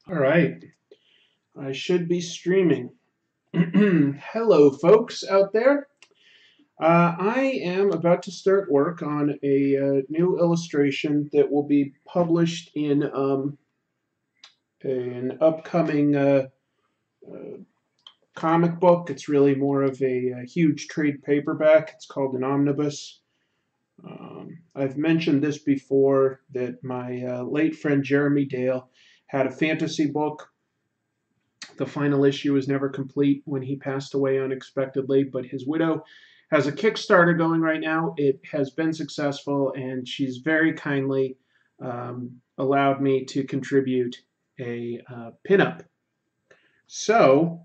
All right, I should be streaming. Hello, folks out there. I am about to start work on a new illustration that will be published in an upcoming uh, comic book. It's really more of a huge trade paperback. It's called an omnibus. I've mentioned this before that my late friend Jeremy Dale had a fantasy book. The final issue was never complete when he passed away unexpectedly, but his widow has a Kickstarter going right now. It has been successful, and she's very kindly allowed me to contribute a pinup. So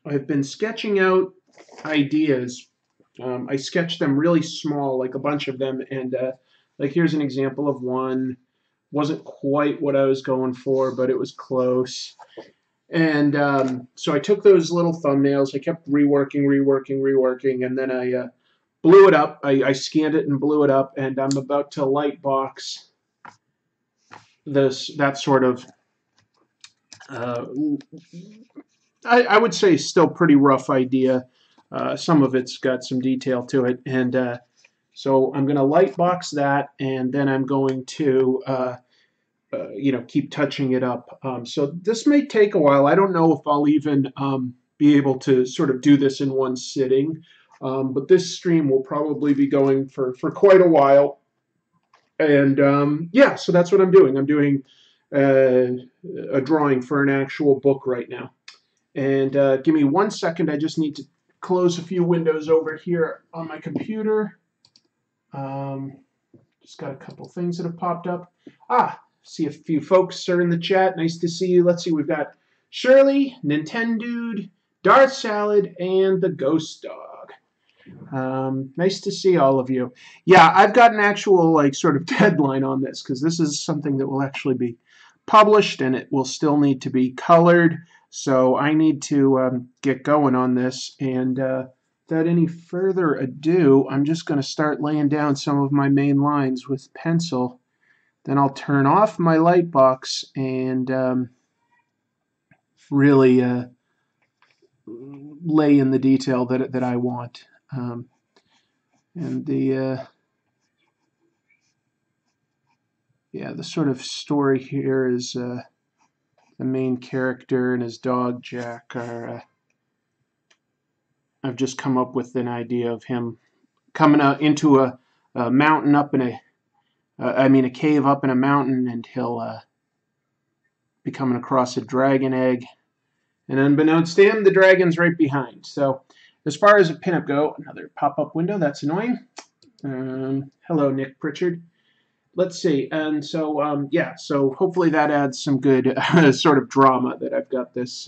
I've been sketching out ideas. I sketched them really small, like a bunch of them, and like here's an example of one. Wasn't quite what I was going for, but it was close. And so I took those little thumbnails. I kept reworking, and then I blew it up. I scanned it and blew it up, and I'm about to lightbox that sort of. Uh, I would say still pretty rough idea. Some of it's got some detail to it, and so I'm going to lightbox that, and then I'm going to keep touching it up. So this may take a while. I don't know if I'll even be able to sort of do this in one sitting, but this stream will probably be going for quite a while. And yeah, so that's what I'm doing. I'm doing a drawing for an actual book right now. And give me 1 second. I just need to close a few windows over here on my computer. Um, just got a couple things that have popped up. See a few folks are in the chat. Nice to see you. Let's see. We've got Shirley, Nintendude, Darth Salad, and the Ghost Dog. Nice to see all of you. Yeah, I've got an actual sort of deadline on this because this is something that will actually be published and it will still need to be colored. So I need to get going on this. And without any further ado, I'm just going to start laying down some of my main lines with pencil. Then I'll turn off my light box and really lay in the detail that I want. And the sort of story here is the main character and his dog Jack are. I've just come up with an idea of him coming out into a mountain up in a cave up in a mountain, and he'll be coming across a dragon egg. And unbeknownst to him, the dragon's right behind. So as far as a pinup go, another pop-up window, that's annoying. Hello, Nick Pritchard. Let's see. And so, yeah, so hopefully that adds some good sort of drama that I've got this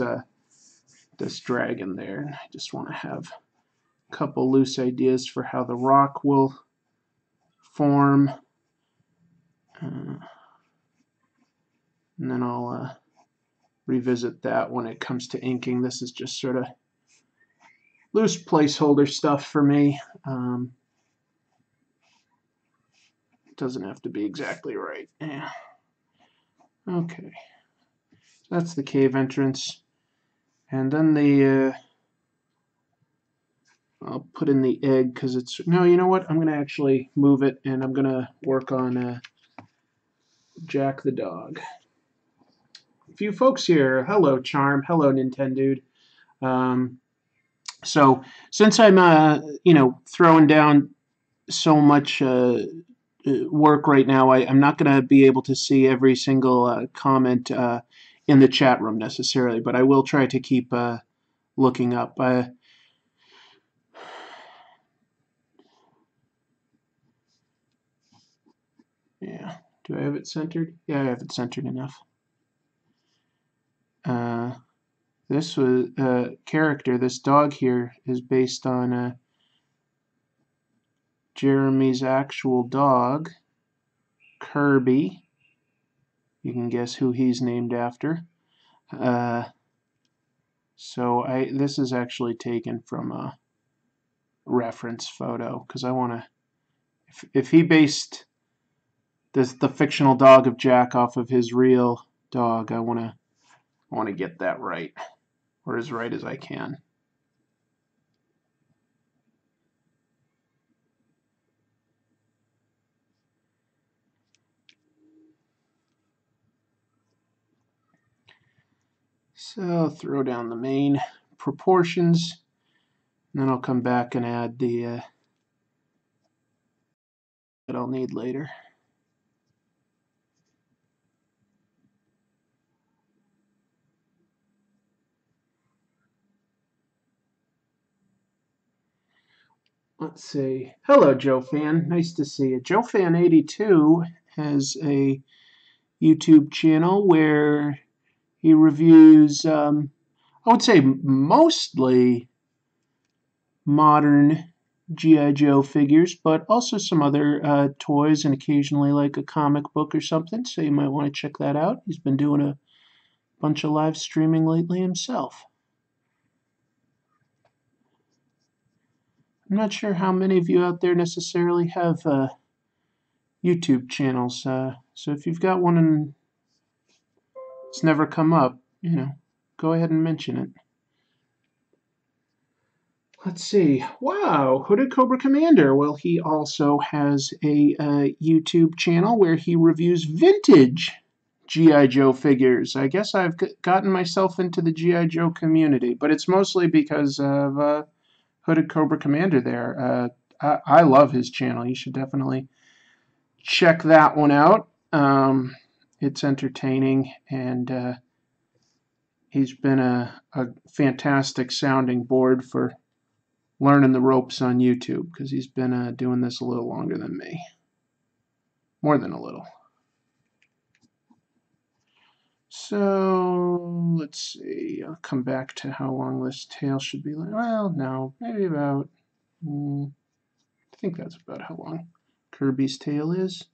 dragon there. And I just want to have a couple loose ideas for how the rock will form. And then I'll revisit that when it comes to inking. This is just sort of loose placeholder stuff for me. It doesn't have to be exactly right. Yeah. Okay. That's the cave entrance. And then I'll put in the egg because it's, no, you know what? I'm going to actually move it and I'm going to work on Jack the dog. A few folks here. Hello, Charm. Hello, Nintendude. So since I'm, throwing down so much work right now, I'm not going to be able to see every single comment in the chat room necessarily, but I will try to keep looking up. Yeah, do I have it centered? Yeah, I have it centered enough. This was character, this dog here, is based on Jeremy's actual dog, Kirby. You can guess who he's named after. So this is actually taken from a reference photo because I want to. If he based the fictional dog of Jack off of his real dog, I want to I want to get that right, or as right as I can. So throw down the main proportions, and then I'll come back and add the that I'll need later. Let's see. Hello, Joe Fan. Nice to see you. Joe Fan 82 has a YouTube channel where he reviews, I would say, mostly modern G.I. Joe figures, but also some other toys and occasionally like a comic book or something. So you might want to check that out. He's been doing a bunch of live streaming lately himself. I'm not sure how many of you out there necessarily have YouTube channels. So if you've got one and it's never come up, go ahead and mention it. Let's see. Wow, Hooded Cobra Commander. Well, he also has a YouTube channel where he reviews vintage G.I. Joe figures. I guess I've gotten myself into the G.I. Joe community, but it's mostly because of Hooded Cobra Commander there. I love his channel. You should definitely check that one out. It's entertaining, and he's been a fantastic sounding board for learning the ropes on YouTube, because he's been doing this a little longer than me. More than a little. So, let's see. I'll come back to how long this tail should be. Well, no, maybe about, I think that's about how long Kirby's tail is.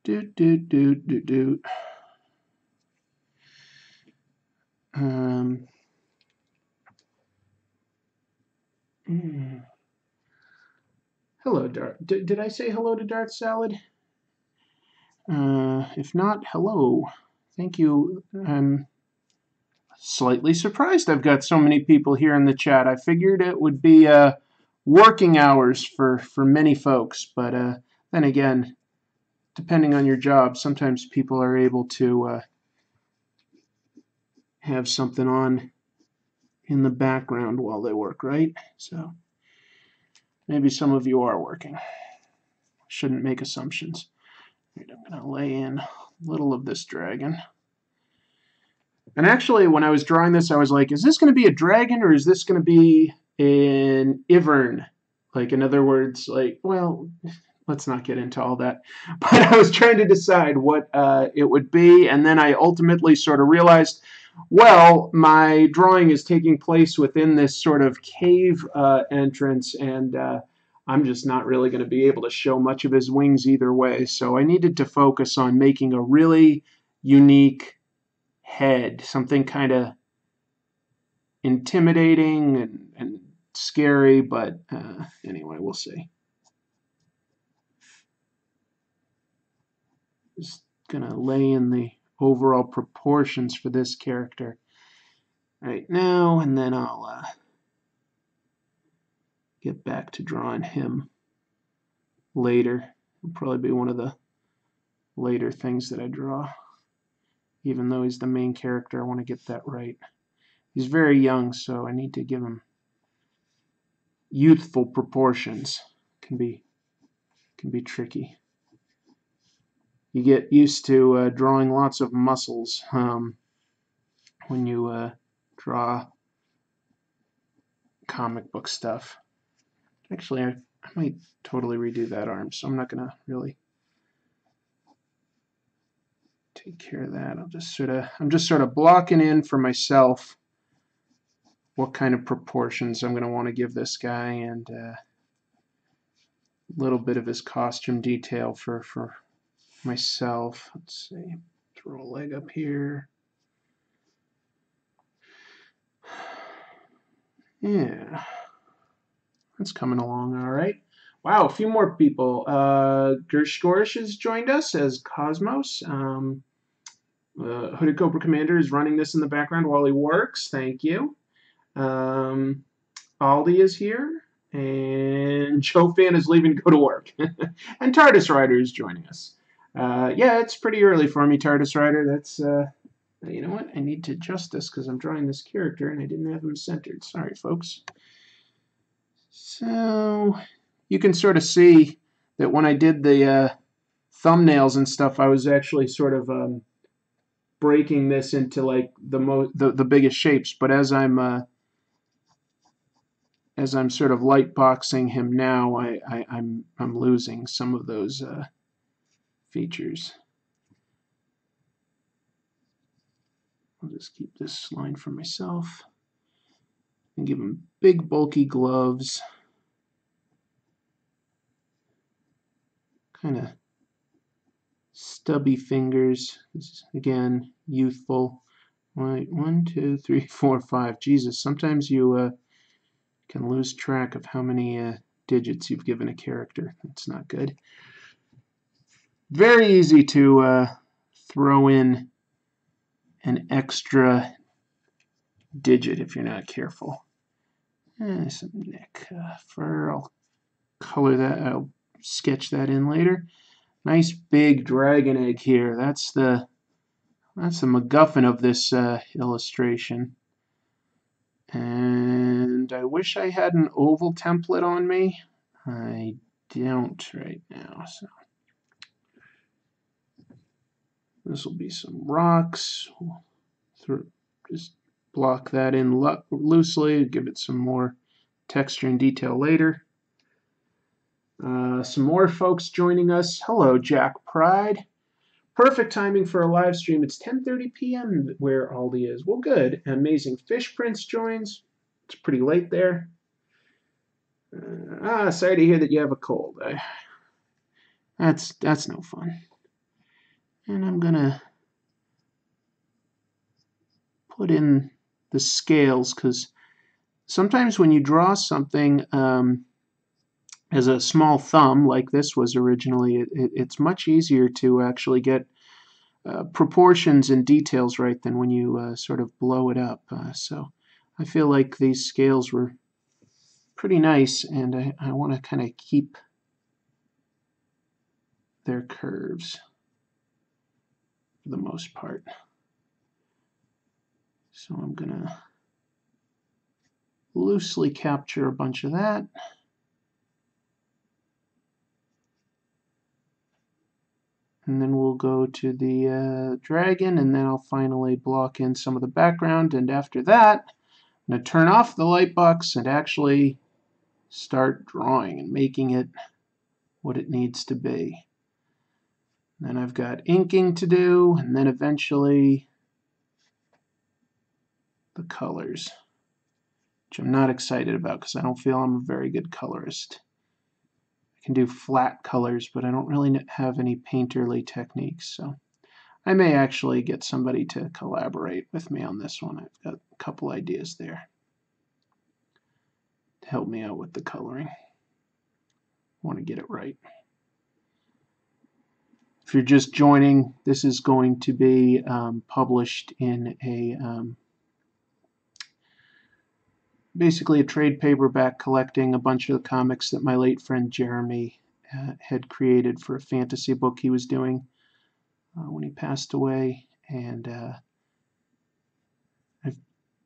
Doot, doot, doot, doot, doot. Hello, Dart. Did I say hello to Dart Salad? If not, hello. Thank you. I'm slightly surprised I've got so many people here in the chat. I figured it would be working hours for many folks, but then again, depending on your job, sometimes people are able to have something on in the background while they work, right? So maybe some of you are working. Shouldn't make assumptions. I'm going to lay in a little of this dragon. And actually, when I was drawing this, I was like, is this going to be a dragon or is this going to be an Ivern? Like, in other words, like, well, let's not get into all that. But I was trying to decide what it would be, and then I ultimately sort of realized, well, my drawing is taking place within this sort of cave entrance, and I'm just not really going to be able to show much of his wings either way. So I needed to focus on making a really unique head, something kind of intimidating and scary, but anyway, we'll see. Just gonna lay in the overall proportions for this character right now, and then I'll get back to drawing him later. It'll probably be one of the later things that I draw. Even though he's the main character, I want to get that right. He's very young, so I need to give him youthful proportions. Can be tricky. You get used to drawing lots of muscles when you draw comic book stuff. Actually, I might totally redo that arm, so I'm not going to really take care of that. I'm just sort of blocking in for myself what kind of proportions I'm going to want to give this guy, and a little bit of his costume detail for myself. Let's see, throw a leg up here. Yeah, that's coming along all right. Wow, a few more people. Gershgorish has joined us as Cosmos. Hooded Cobra Commander is running this in the background while he works. Thank you. Aldi is here. And Joe Fan is leaving to go to work. And TARDIS Rider is joining us. Yeah, it's pretty early for me, TARDIS Rider. That's, you know what? I need to adjust this because I'm drawing this character and I didn't have him centered. Sorry, folks. So you can sort of see that when I did the thumbnails and stuff, I was actually sort of breaking this into like the biggest shapes. But as I'm sort of light boxing him now, I'm losing some of those features. I'll just keep this line for myself and give him big bulky gloves. Kind of stubby fingers. This is, again, youthful. Right, 1, 2, 3, 4, 5. Jesus, sometimes you can lose track of how many digits you've given a character. That's not good. Very easy to throw in an extra digit if you're not careful. Some neck fur. I'll color that. I'll sketch that in later. Nice big dragon egg here. That's the MacGuffin of this illustration. And I wish I had an oval template on me. I don't right now. So this will be some rocks. Just block that in loosely, give it some more texture and detail later. Some more folks joining us. Hello, Jack Pride. Perfect timing for a live stream. It's 10:30 p.m. where Aldi is. Well, good. Amazing Fish Prince joins. It's pretty late there. Sorry to hear that you have a cold. That's no fun. And I'm gonna put in the scales because sometimes when you draw something as a small thumb, like this was originally, it's much easier to actually get proportions and details right than when you sort of blow it up. So I feel like these scales were pretty nice, and I want to kind of keep their curves for the most part. So I'm going to loosely capture a bunch of that. And then we'll go to the dragon, and then I'll finally block in some of the background. And after that, I'm going to turn off the light box and actually start drawing and making it what it needs to be. Then I've got inking to do, and then eventually the colors, which I'm not excited about because I don't feel I'm a very good colorist. I can do flat colors, but I don't really have any painterly techniques, so I may actually get somebody to collaborate with me on this one. I've got a couple ideas there to help me out with the coloring. I want to get it right. If you're just joining, this is going to be published in a basically a trade paperback collecting a bunch of the comics that my late friend Jeremy had created for a fantasy book he was doing when he passed away, and I've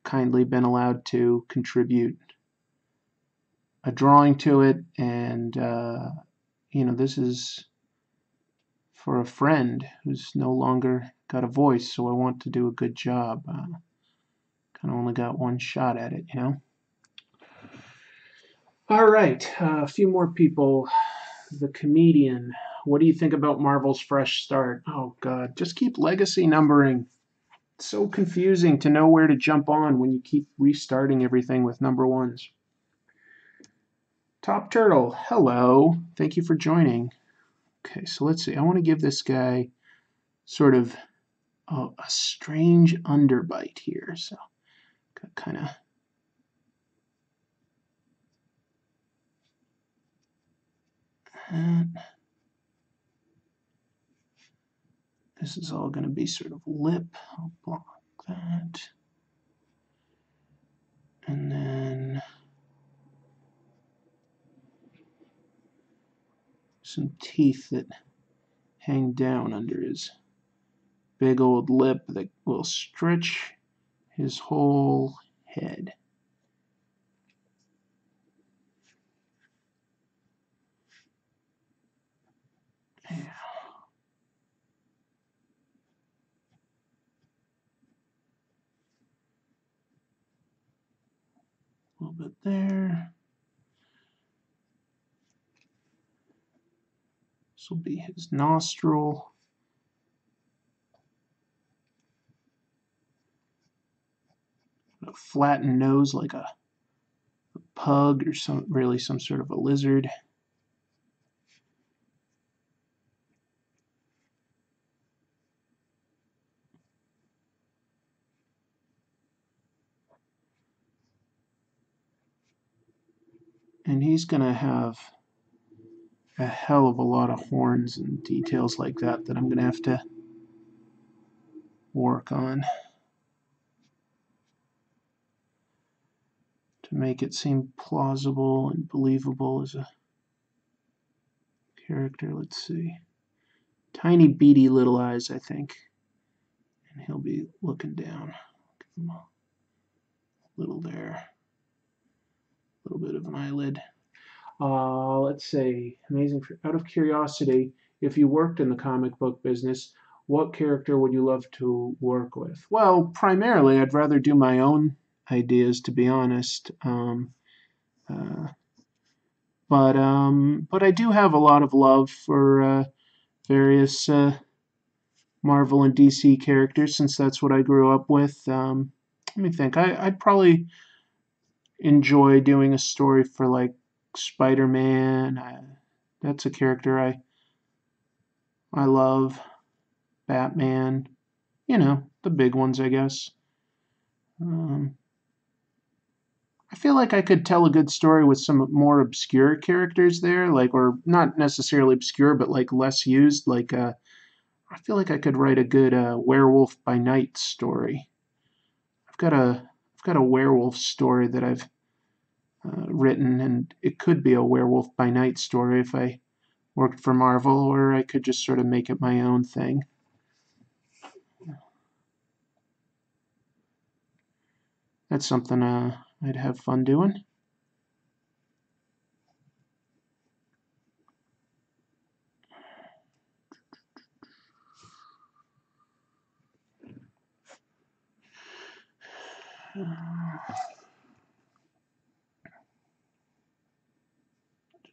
kindly been allowed to contribute a drawing to it, and you know, this is for a friend who's no longer got a voice, so I want to do a good job. Kind of only got one shot at it, you know. All right, a few more people. The comedian. What do you think about Marvel's fresh start? Oh God, just keep legacy numbering. It's so confusing to know where to jump on when you keep restarting everything with number ones. Top Turtle, hello. Thank you for joining. Okay, so let's see. I want to give this guy sort of a strange underbite here. So kind of This is all going to be sort of lip. I'll block that. And then some teeth that hang down under his big old lip that will stretch his whole head. Yeah. A little bit there. This will be his nostril. A flattened nose like a pug or really some sort of a lizard. And he's going to have a hell of a lot of horns and details like that I'm going to have to work on to make it seem plausible and believable as a character. Let's see. Tiny beady little eyes, I think. And he'll be looking down. Give him a little there. A little bit of an eyelid. Let's see. Amazing. Out of curiosity, if you worked in the comic book business, what character would you love to work with? Well, primarily, I'd rather do my own ideas, to be honest. But I do have a lot of love for various Marvel and DC characters, since that's what I grew up with. Let me think. I'd probably enjoy doing a story for like Spider-Man. That's a character I love. Batman. You know, the big ones, I guess. I feel like I could tell a good story with some more obscure characters there, like, or not necessarily obscure, but like less used. Like, I feel like I could write a good Werewolf by Night story. I've got a werewolf story that I've written, and it could be a Werewolf by Night story if I worked for Marvel, or I could just sort of make it my own thing. That's something I'd have fun doing.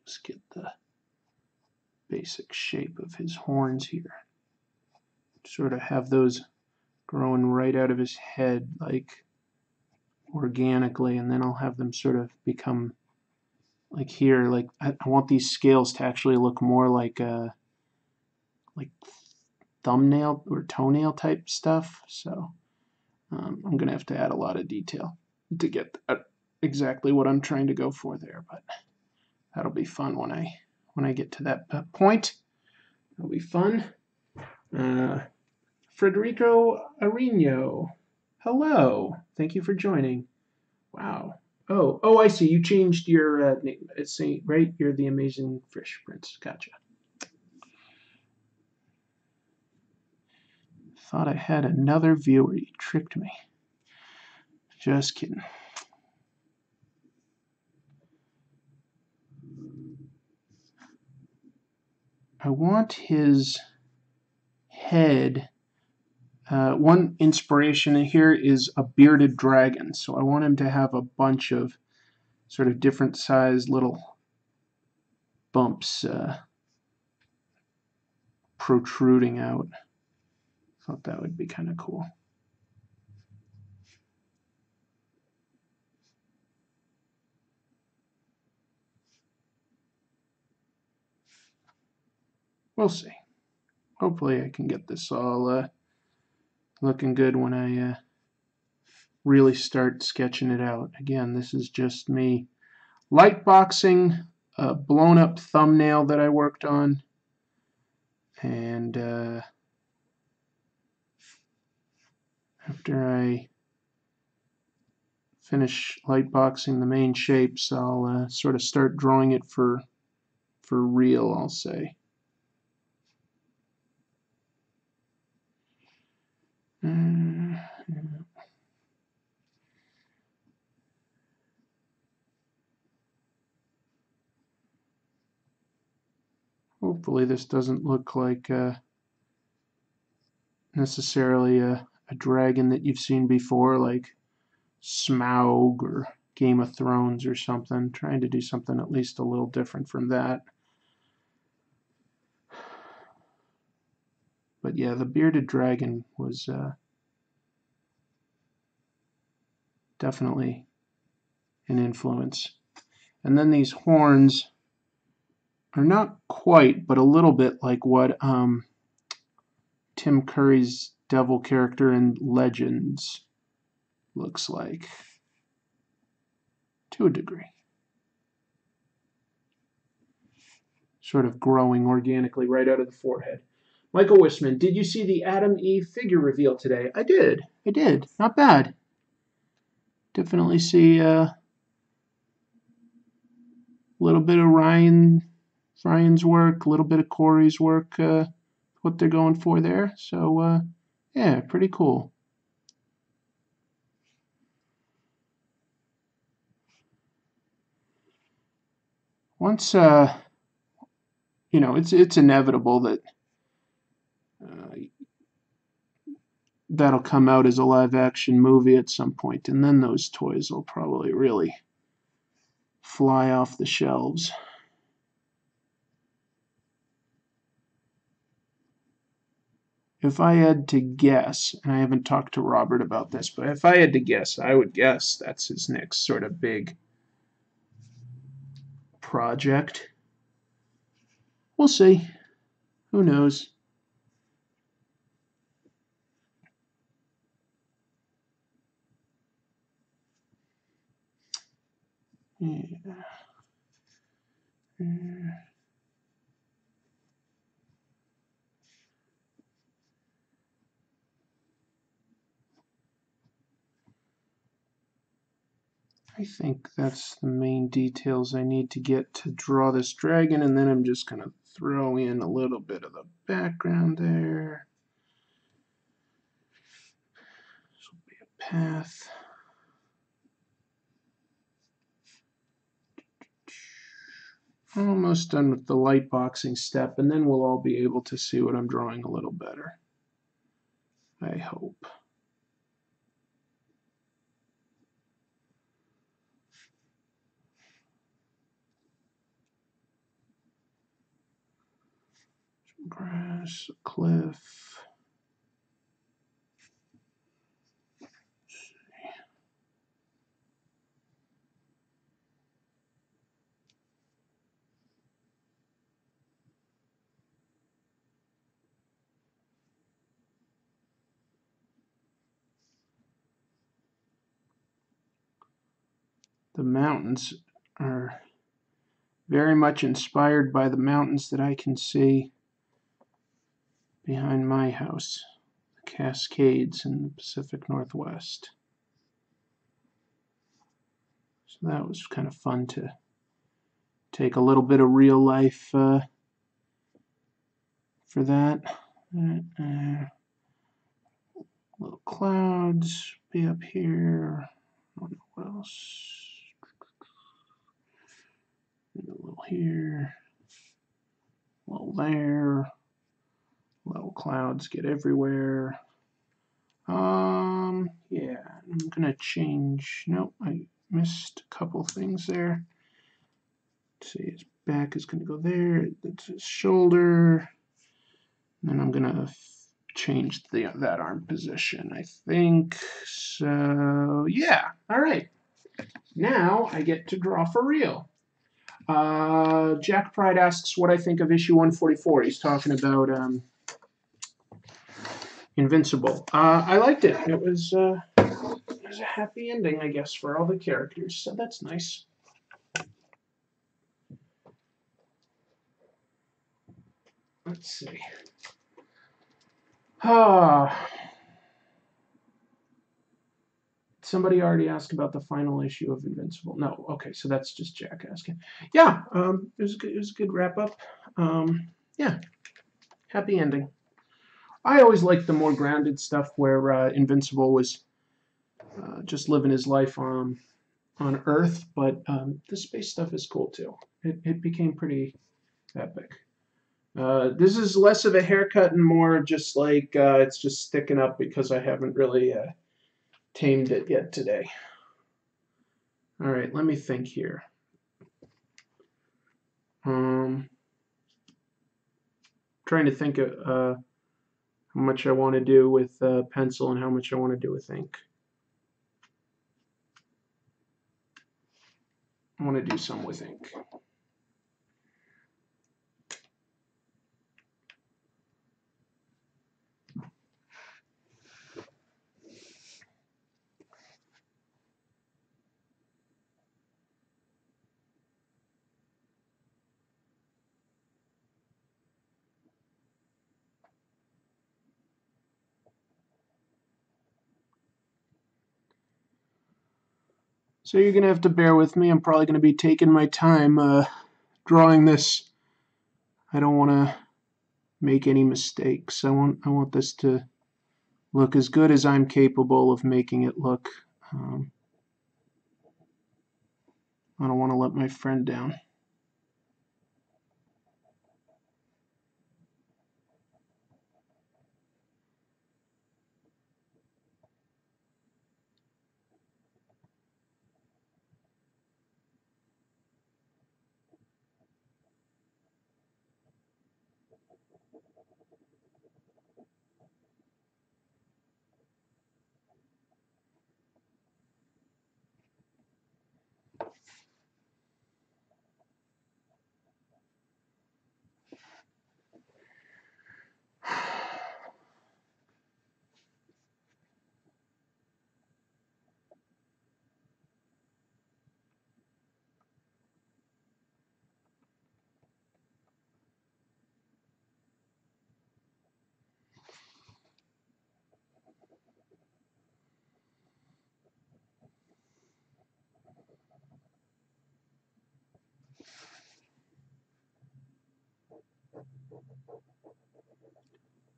Just get the basic shape of his horns here. Sort of have those growing right out of his head, like organically, and then I'll have them sort of become like here. Like I want these scales to actually look more like thumbnail or toenail type stuff. So I'm gonna have to add a lot of detail to get exactly what I'm trying to go for there, but that'll be fun when I get to that point. It'll be fun. Federico Arino, hello. Thank you for joining. Wow. Oh, I see. You changed your name. It's right. You're the Amazing Fish Prince. Gotcha. Thought I had another viewer. You tricked me. Just kidding. I want his head. One inspiration here is a bearded dragon. So I want him to have a bunch of sort of different sized little bumps protruding out. Thought that would be kind of cool. We'll see. Hopefully I can get this all looking good when I really start sketching it out. Again, this is just me lightboxing a blown up thumbnail that I worked on, and after I finish lightboxing the main shapes, I'll sort of start drawing it for real, I'll say. Hopefully this doesn't look like necessarily a dragon that you've seen before, like Smaug or Game of Thrones or something. Trying to do something at least a little different from that. But yeah, the bearded dragon was definitely an influence. And then these horns are not quite, but a little bit like what Tim Curry's devil character in Legends looks like, to a degree. Sort of growing organically right out of the forehead. Michael Wisman, did you see the Adam Eve figure reveal today? I did. Not bad. Definitely see a little bit of Ryan's work, a little bit of Corey's work, what they're going for there. So, yeah, pretty cool. Once, you know, it's inevitable that that'll come out as a live-action movie at some point, and then those toys will probably really fly off the shelves. If I had to guess, and I haven't talked to Robert about this, but if I had to guess, I would guess that's his next sort of big project. We'll see. Who knows? Yeah. I think that's the main details I need to get to draw this dragon, and then I'm just going to throw in a little bit of the background there. This will be a path. Almost done with the light boxing step, and then we'll all be able to see what I'm drawing a little better. I hope. Some grass, a cliff. The mountains are very much inspired by the mountains that I can see behind my house, the Cascades in the Pacific Northwest. So that was kind of fun to take a little bit of real life for that. Little clouds be up here. I don't know what else. A little here, a little there. Little clouds get everywhere. Yeah, I'm gonna change. Nope, I missed a couple things there. Let's see, his back is gonna go there. That's his shoulder. And then I'm gonna change that arm position, I think. So yeah, all right. Now I get to draw for real. Jack Pride asks what I think of issue 144. He's talking about Invincible. I liked it. It was a happy ending, I guess, for all the characters, so that's nice. Let's see. Somebody already asked about the final issue of Invincible. No, okay, so that's just Jack asking. Yeah, it was a good wrap up. Yeah, happy ending. I always liked the more grounded stuff where Invincible was just living his life on Earth, but the space stuff is cool too. It became pretty epic. This is less of a haircut and more just like it's just sticking up because I haven't really tamed it yet today. All right, let me think here. Trying to think of how much I want to do with pencil and how much I want to do with ink. I want to do some with ink. So you're going to have to bear with me. I'm probably going to be taking my time drawing this. I don't want to make any mistakes. I want this to look as good as I'm capable of making it look. I don't want to let my friend down.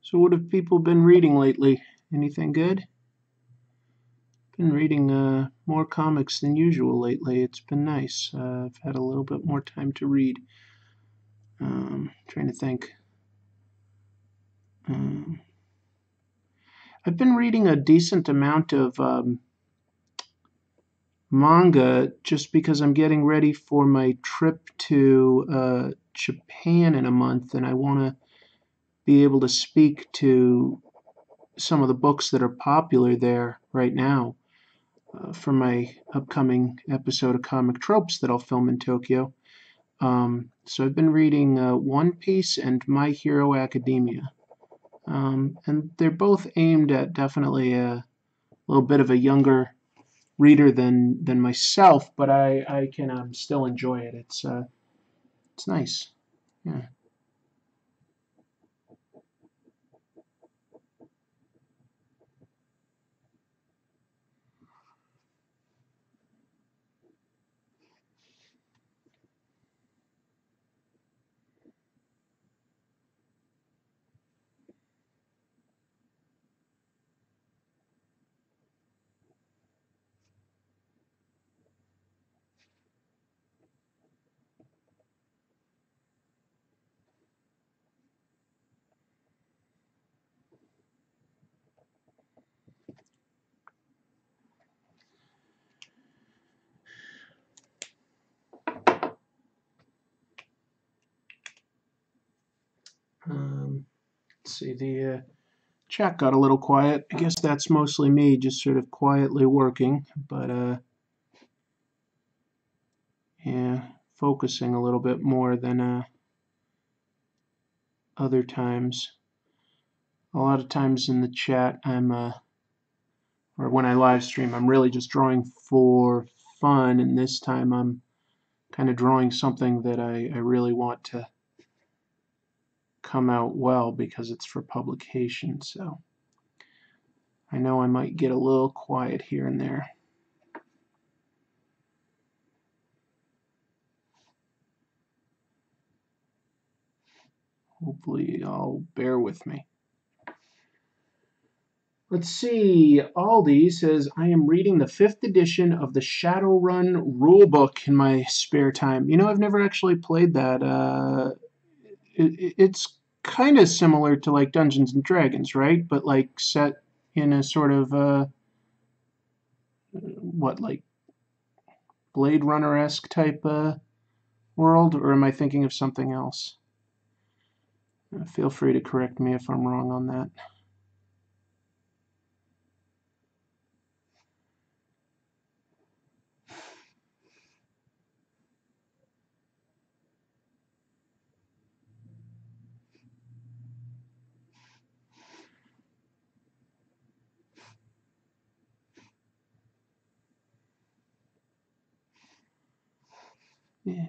So what have people been reading lately? Anything good? Been reading more comics than usual lately. It's been nice. I've had a little bit more time to read. Trying to think. I've been reading a decent amount of manga just because I'm getting ready for my trip to Japan in a month, and I want to be able to speak to some of the books that are popular there right now for my upcoming episode of Comic Tropes that I'll film in Tokyo. So I've been reading One Piece and My Hero Academia. And they're both aimed at definitely a little bit of a younger reader than myself, but I can still enjoy it. It's nice. Yeah. Let's see, the chat got a little quiet. I guess that's mostly me just sort of quietly working, but yeah, focusing a little bit more than other times. A lot of times in the chat, or when I live stream, I'm really just drawing for fun, and this time I'm kind of drawing something that I really want to come out well because it's for publication, so I know I might get a little quiet here and there. Hopefully y'all bear with me. Let's see. Aldi says, I am reading the 5th edition of the Shadowrun rulebook in my spare time. You know, I've never actually played that. It's kind of similar to like Dungeons and Dragons, right? But like set in a sort of, like Blade Runner-esque type world? Or am I thinking of something else? Feel free to correct me if I'm wrong on that. Yeah.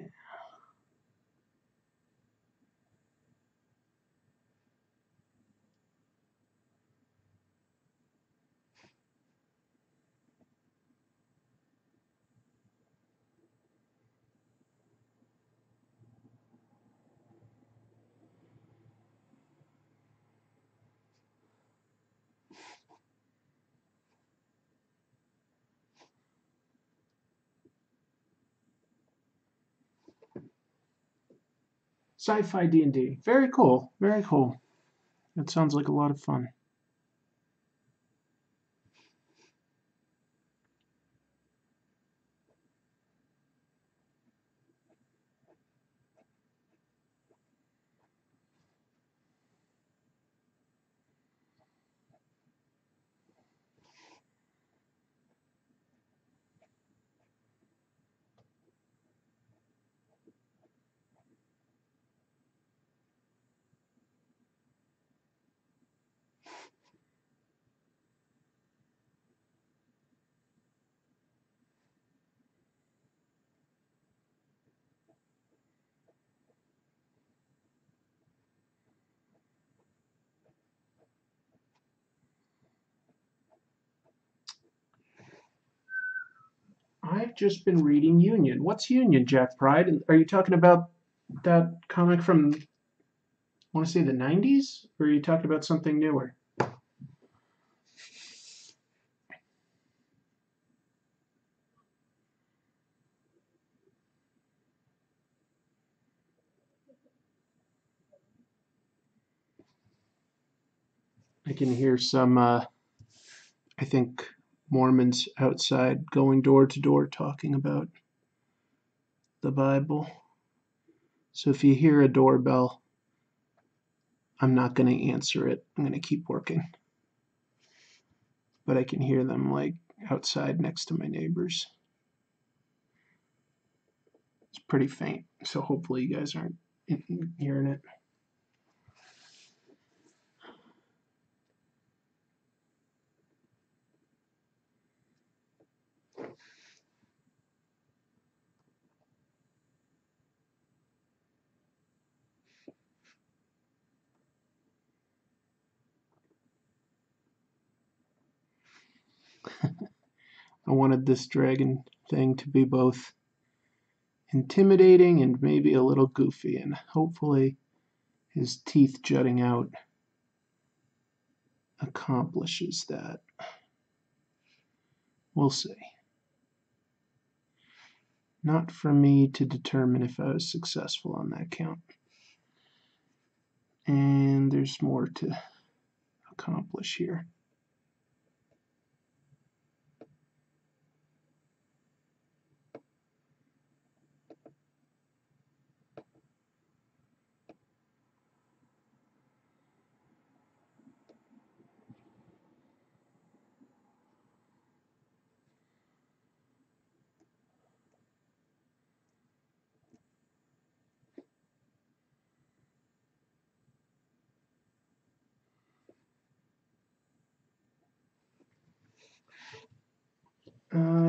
Sci-fi D&D. Very cool. Very cool. That sounds like a lot of fun. I've just been reading Union. What's Union, Jack Pride? Are you talking about that comic from, I want to say, the 90s? Or are you talking about something newer? I can hear some, I think, Mormons outside going door to door talking about the Bible. So if you hear a doorbell, I'm not going to answer it. I'm going to keep working. But I can hear them like outside next to my neighbors. It's pretty faint, so hopefully you guys aren't hearing it. I wanted this dragon thing to be both intimidating and maybe a little goofy, and hopefully his teeth jutting out accomplishes that. We'll see. Not for me to determine if I was successful on that count. And there's more to accomplish here.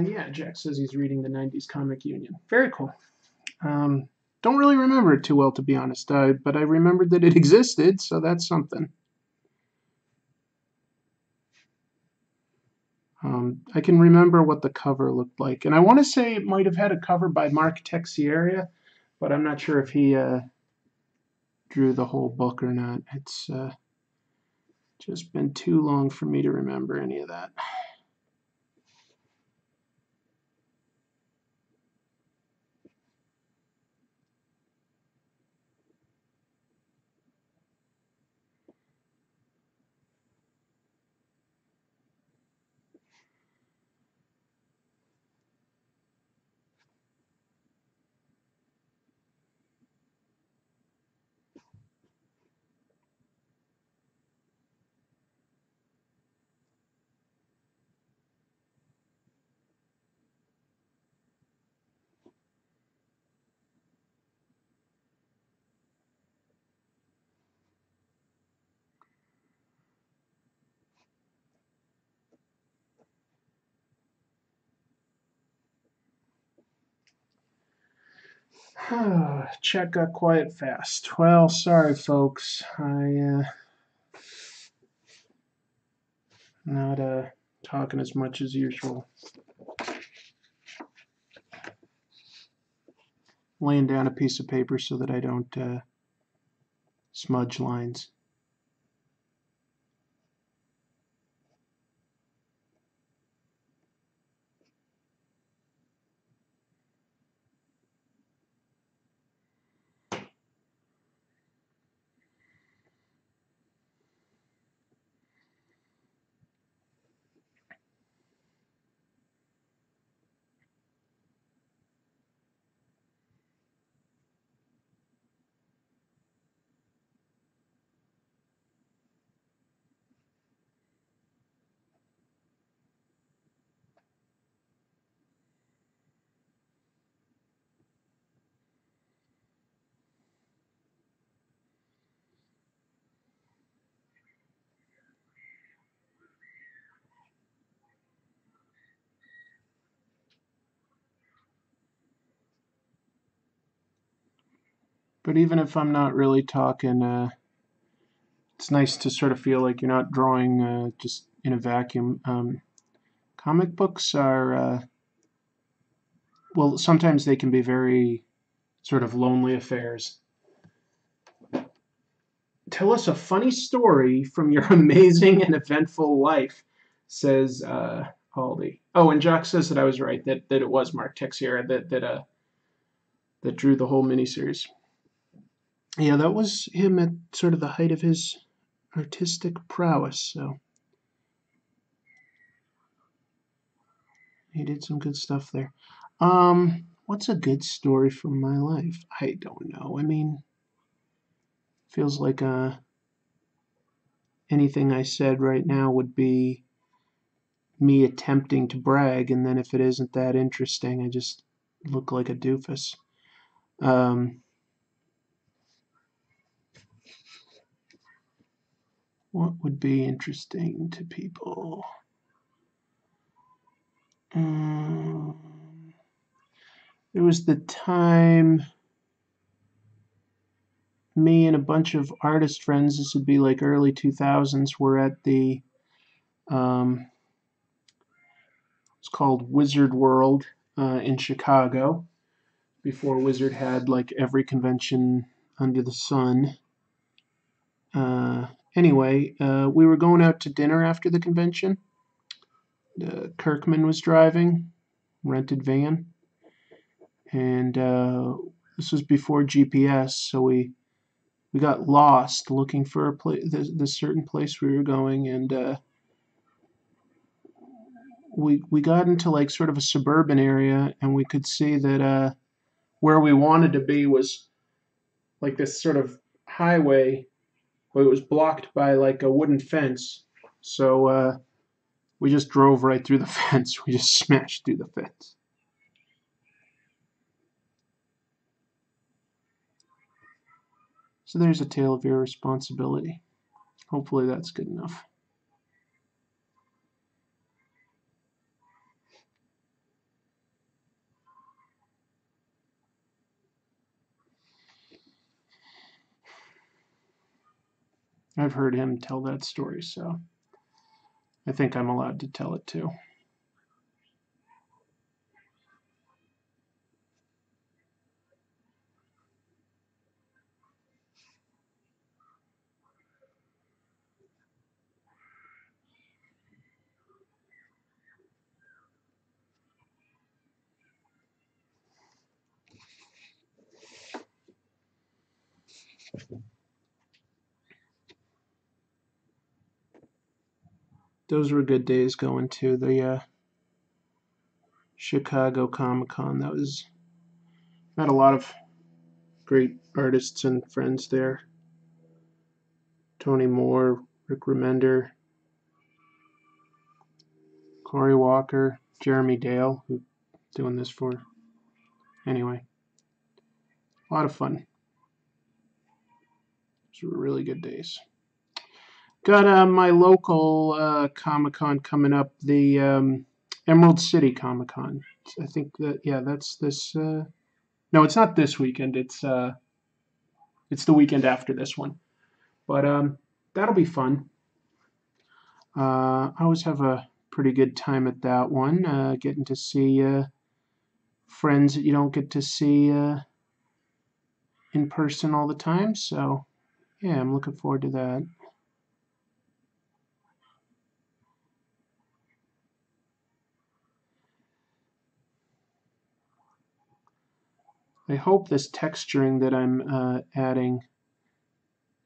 Yeah, Jack says he's reading the 90s Comic Union. Very cool. Don't really remember it too well, to be honest, but I remembered that it existed, so that's something. I can remember what the cover looked like, and I want to say it might have had a cover by Mark Texiera, but I'm not sure if he drew the whole book or not. It's just been too long for me to remember any of that. Chat got quiet fast. Well, sorry, folks. Not talking as much as usual. Laying down a piece of paper so that I don't smudge lines. But even if I'm not really talking, it's nice to sort of feel like you're not drawing just in a vacuum. Comic books are, well, sometimes they can be very sort of lonely affairs. Tell us a funny story from your amazing and eventful life, says Aldi. Oh, and Jock says that I was right, that it was Mark Texiera that drew the whole miniseries. Yeah, that was him at sort of the height of his artistic prowess, so he did some good stuff there. What's a good story from my life? I don't know. I mean, feels like anything I said right now would be me attempting to brag, and then if it isn't that interesting, I just look like a doofus. What would be interesting to people? There was the time me and a bunch of artist friends, this would be like early 2000s, were at the, it's called Wizard World in Chicago, before Wizard had like every convention under the sun. Anyway, we were going out to dinner after the convention. Kirkman was driving, rented van, and this was before GPS, so we got lost looking for a place, this certain place we were going, and we got into like sort of a suburban area, and we could see that where we wanted to be was like this sort of highway, but it was blocked by like a wooden fence. So we just drove right through the fence. We just smashed through the fence. So there's a tale of irresponsibility. Hopefully that's good enough. I've heard him tell that story, so I think I'm allowed to tell it too. those were good days going to the Chicago Comic-Con. That was met a lot of great artists and friends there. Tony Moore, Rick Remender, Corey Walker, Jeremy Dale, who doing this for. Anyway, a lot of fun. Those were really good days. Got my local Comic-Con coming up, the Emerald City Comic-Con. I think that, yeah, that's this. No, it's not this weekend. It's the weekend after this one. But that'll be fun. I always have a pretty good time at that one, getting to see friends that you don't get to see in person all the time. So, yeah, I'm looking forward to that. I hope this texturing that I'm adding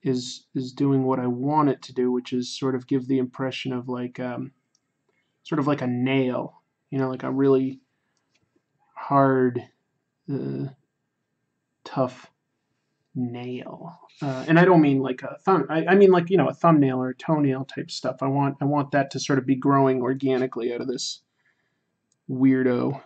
is doing what I want it to do, which is sort of give the impression of like sort of like a nail, you know, like a really hard, tough nail. And I don't mean like a thumb. I mean like, you know, a thumbnail or a toenail type stuff. I want that to sort of be growing organically out of this weirdo.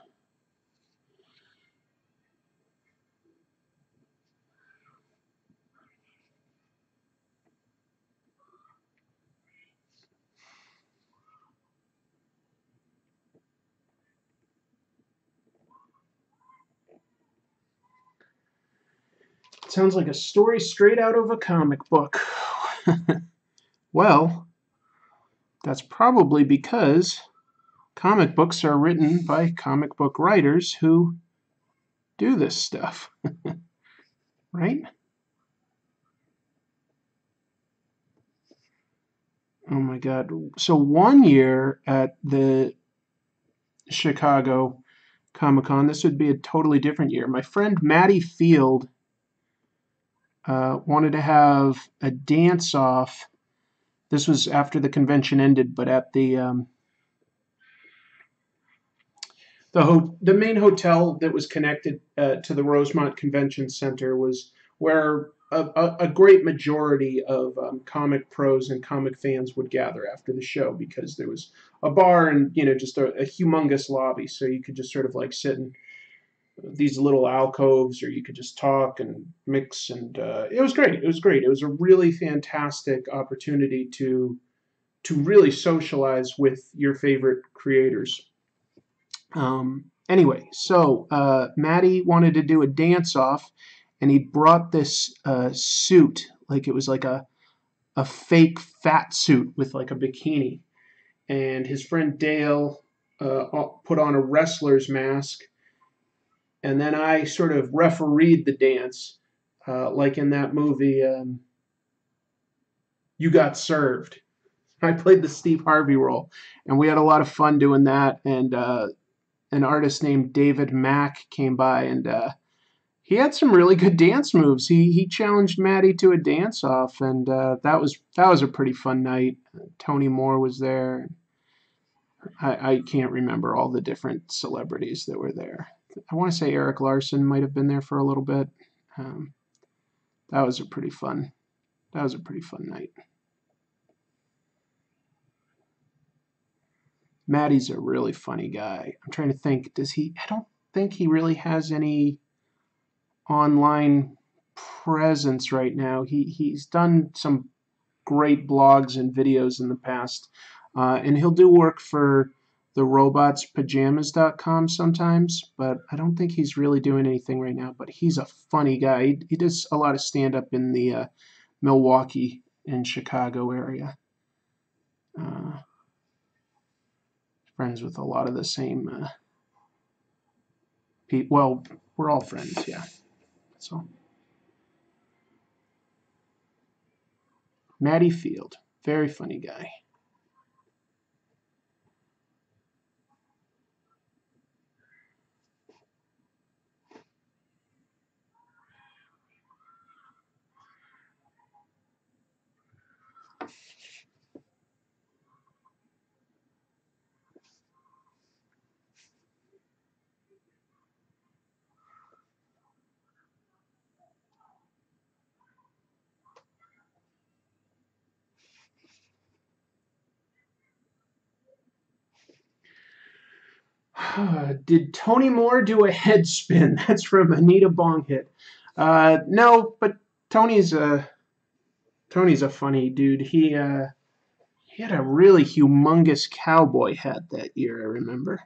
It sounds like a story straight out of a comic book. Well, that's probably because comic books are written by comic book writers who do this stuff. Right? Oh my God. So one year at the Chicago Comic-Con, this would be a totally different year. My friend Maddie Field wanted to have a dance-off. This was after the convention ended, but at the main hotel that was connected to the Rosemont Convention Center was where a great majority of comic pros and comic fans would gather after the show, because there was a bar and, you know, just a humongous lobby, so you could just sort of like sit in these little alcoves, or you could just talk and mix, and it was great. It was great. It was a really fantastic opportunity to really socialize with your favorite creators. Anyway, so Maddie wanted to do a dance-off, and he brought this suit, like it was like a fake fat suit with like a bikini. And his friend Dale put on a wrestler's mask, and then I sort of refereed the dance, like in that movie, You Got Served. I played the Steve Harvey role, and we had a lot of fun doing that. And an artist named David Mack came by, and he had some really good dance moves. He challenged Maddie to a dance off, and that was a pretty fun night. Tony Moore was there. I can't remember all the different celebrities that were there. I want to say Eric Larson might have been there for a little bit. Um, that was a pretty fun. That was a pretty fun night. Maddie's a really funny guy. I'm trying to think. Does he? I don't think he really has any online presence right now. He's done some great blogs and videos in the past, and he'll do work for the robotspajamas.com sometimes, but I don't think he's really doing anything right now. But he's a funny guy. He does a lot of stand-up in the Milwaukee and Chicago area. Friends with a lot of the same people. Well, we're all friends, yeah. So, Matty Field, very funny guy. Did Tony Moore do a head spin? That's from Anita Bonghit. No, but Tony's a funny dude. He had a really humongous cowboy hat that year, I remember.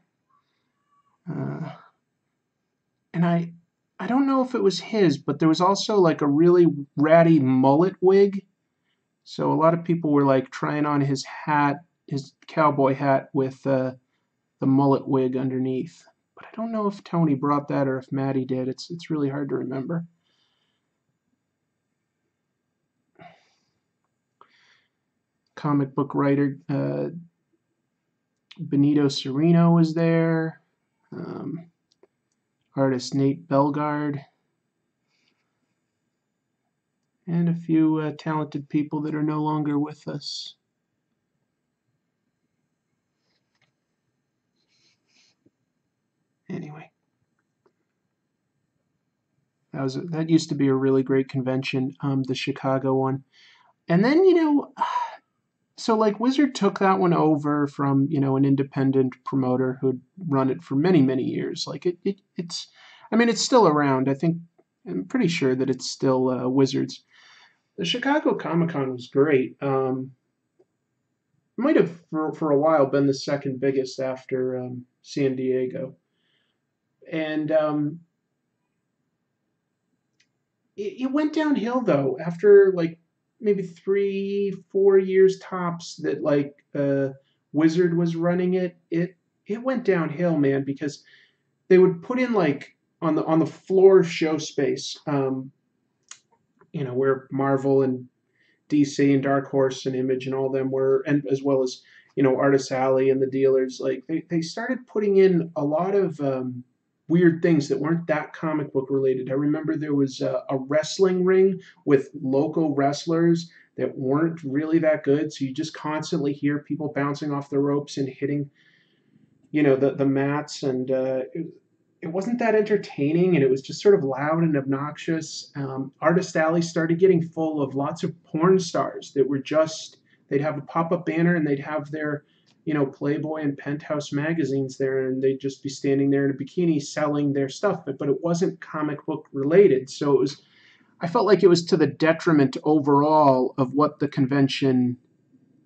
And I don't know if it was his, but there was also like a really ratty mullet wig. So a lot of people were like trying on his hat, his cowboy hat with the mullet wig underneath. But I don't know if Tony brought that or if Maddie did. It's really hard to remember. Comic book writer Benito Cereno was there. Artist Nate Bellegarde. And a few talented people that are no longer with us. Anyway, that used to be a really great convention, the Chicago one. And then, so like Wizard took that one over from, an independent promoter who'd run it for many, many years. Like it's still around. I'm pretty sure that it's still Wizards. The Chicago Comic-Con was great. Might have for a while been the second biggest after San Diego. And it went downhill though after like maybe 3-4 years tops that like Wizard was running it. It went downhill, man, because they would put in like on the floor show space, where Marvel and DC and Dark Horse and Image and all them were, and as well as Artist Alley and the dealers. Like they started putting in a lot of weird things that weren't that comic book related. I remember there was a wrestling ring with local wrestlers that weren't really that good, so you just constantly hear people bouncing off the ropes and hitting, the mats, and it wasn't that entertaining, and it was just sort of loud and obnoxious. Artist Alley started getting full of lots of porn stars that were they'd have a pop-up banner and they'd have their Playboy and Penthouse magazines there, and they'd just be standing there in a bikini selling their stuff, but it wasn't comic book related. So I felt like it was to the detriment overall of what the convention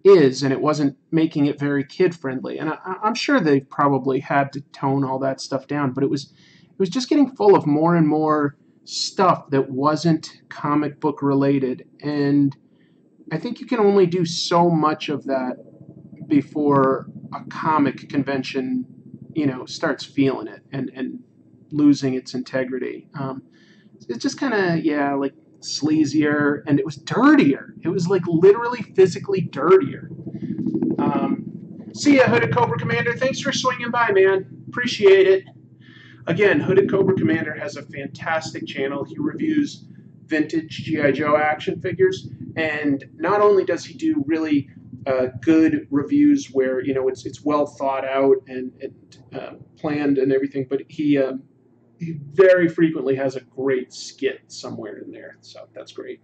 is, and it wasn't making it very kid friendly. And I'm sure they probably had to tone all that stuff down, but it was just getting full of more and more stuff that wasn't comic book related. And I think you can only do so much of that before a comic convention, starts feeling it and losing its integrity. It's just kind of, like sleazier, and it was dirtier. It was like literally physically dirtier. See ya, Hooded Cobra Commander. Thanks for swinging by, man. Appreciate it. Again, Hooded Cobra Commander has a fantastic channel. He reviews vintage G.I. Joe action figures, and not only does he do really good reviews where it's well thought out and planned and everything, but he very frequently has a great skit somewhere in there, so that's great.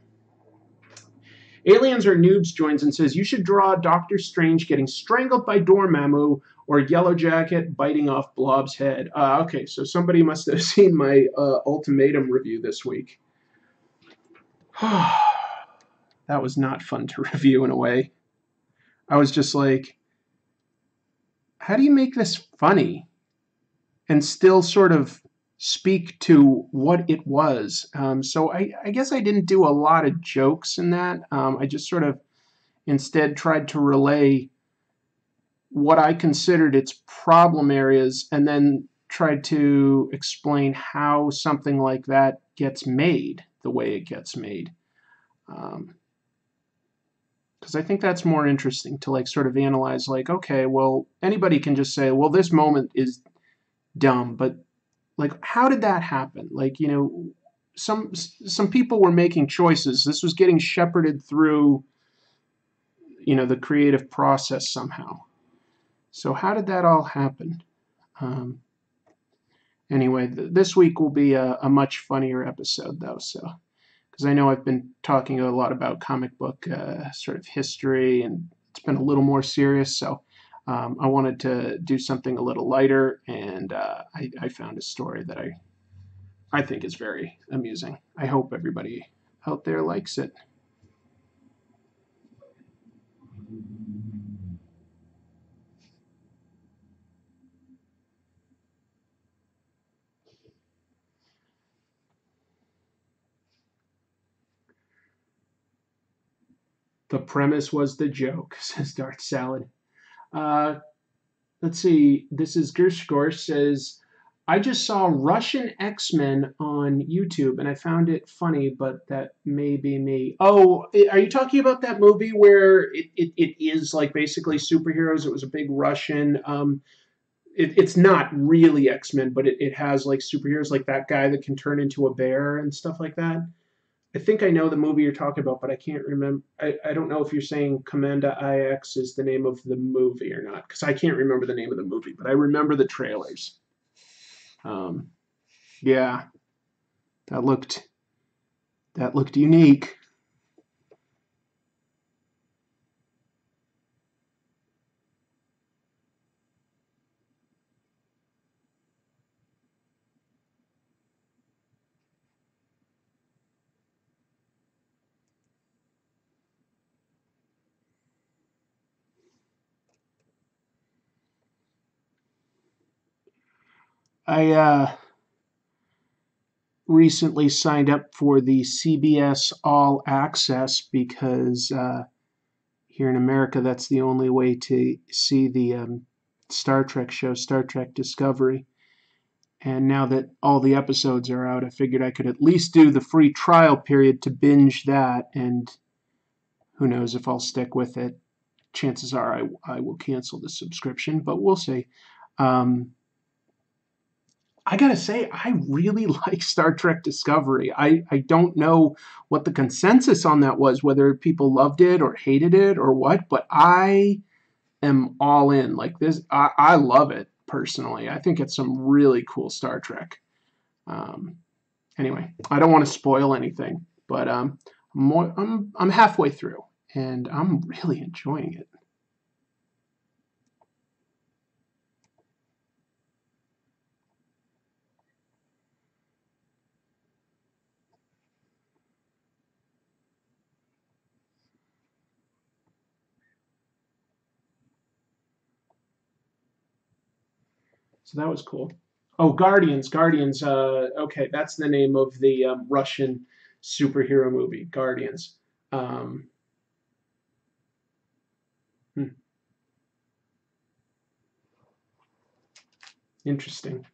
Aliens or Noobs joins and says, you should draw Doctor Strange getting strangled by Dormammu or Yellow Jacket biting off Blob's head. Okay, so somebody must have seen my Ultimatum review this week. That was not fun to review in a way. I was just like, how do you make this funny and still sort of speak to what it was? So I guess I didn't do a lot of jokes in that. I just sort of instead tried to relay what I considered its problem areas and then tried to explain how something like that gets made the way it gets made. Because I think that's more interesting to like sort of analyze, like, okay, well, anybody can just say, well, this moment is dumb, but like, how did that happen? Like, some people were making choices. This was getting shepherded through, the creative process somehow. So how did that all happen? Anyway, this week will be a much funnier episode, though, so. Because I know I've been talking a lot about comic book sort of history, and it's been a little more serious. So I wanted to do something a little lighter, and I found a story that I think is very amusing. I hope everybody out there likes it. The premise was the joke, says Dark Salad. Uh, let's see. This is Gershgor says, I just saw Russian X-Men on YouTube and I found it funny, but that may be me. Oh, are you talking about that movie where it is like basically superheroes? It was a big Russian. It's not really X-Men, but it has like superheroes, like that guy that can turn into a bear and stuff like that. I think I know the movie you're talking about, but I can't remember. I don't know if you're saying Commanda IX is the name of the movie or not, because I can't remember the name of the movie, but I remember the trailers. Um, yeah, that looked unique. I recently signed up for the CBS All Access because here in America, that's the only way to see the Star Trek show, Star Trek Discovery. And now that all the episodes are out, I figured I could at least do the free trial period to binge that. And who knows if I'll stick with it. Chances are I will cancel the subscription, but we'll see. Um, I gotta say, I really like Star Trek Discovery. I don't know what the consensus on that was, whether people loved it or hated it or what, but I am all in. Like this, I love it personally. I think it's some really cool Star Trek. Um, anyway, I don't want to spoil anything, but I'm halfway through, and I'm really enjoying it. So that was cool. Oh, Guardians, Guardians. Okay, that's the name of the Russian superhero movie, Guardians. Um, hmm, interesting.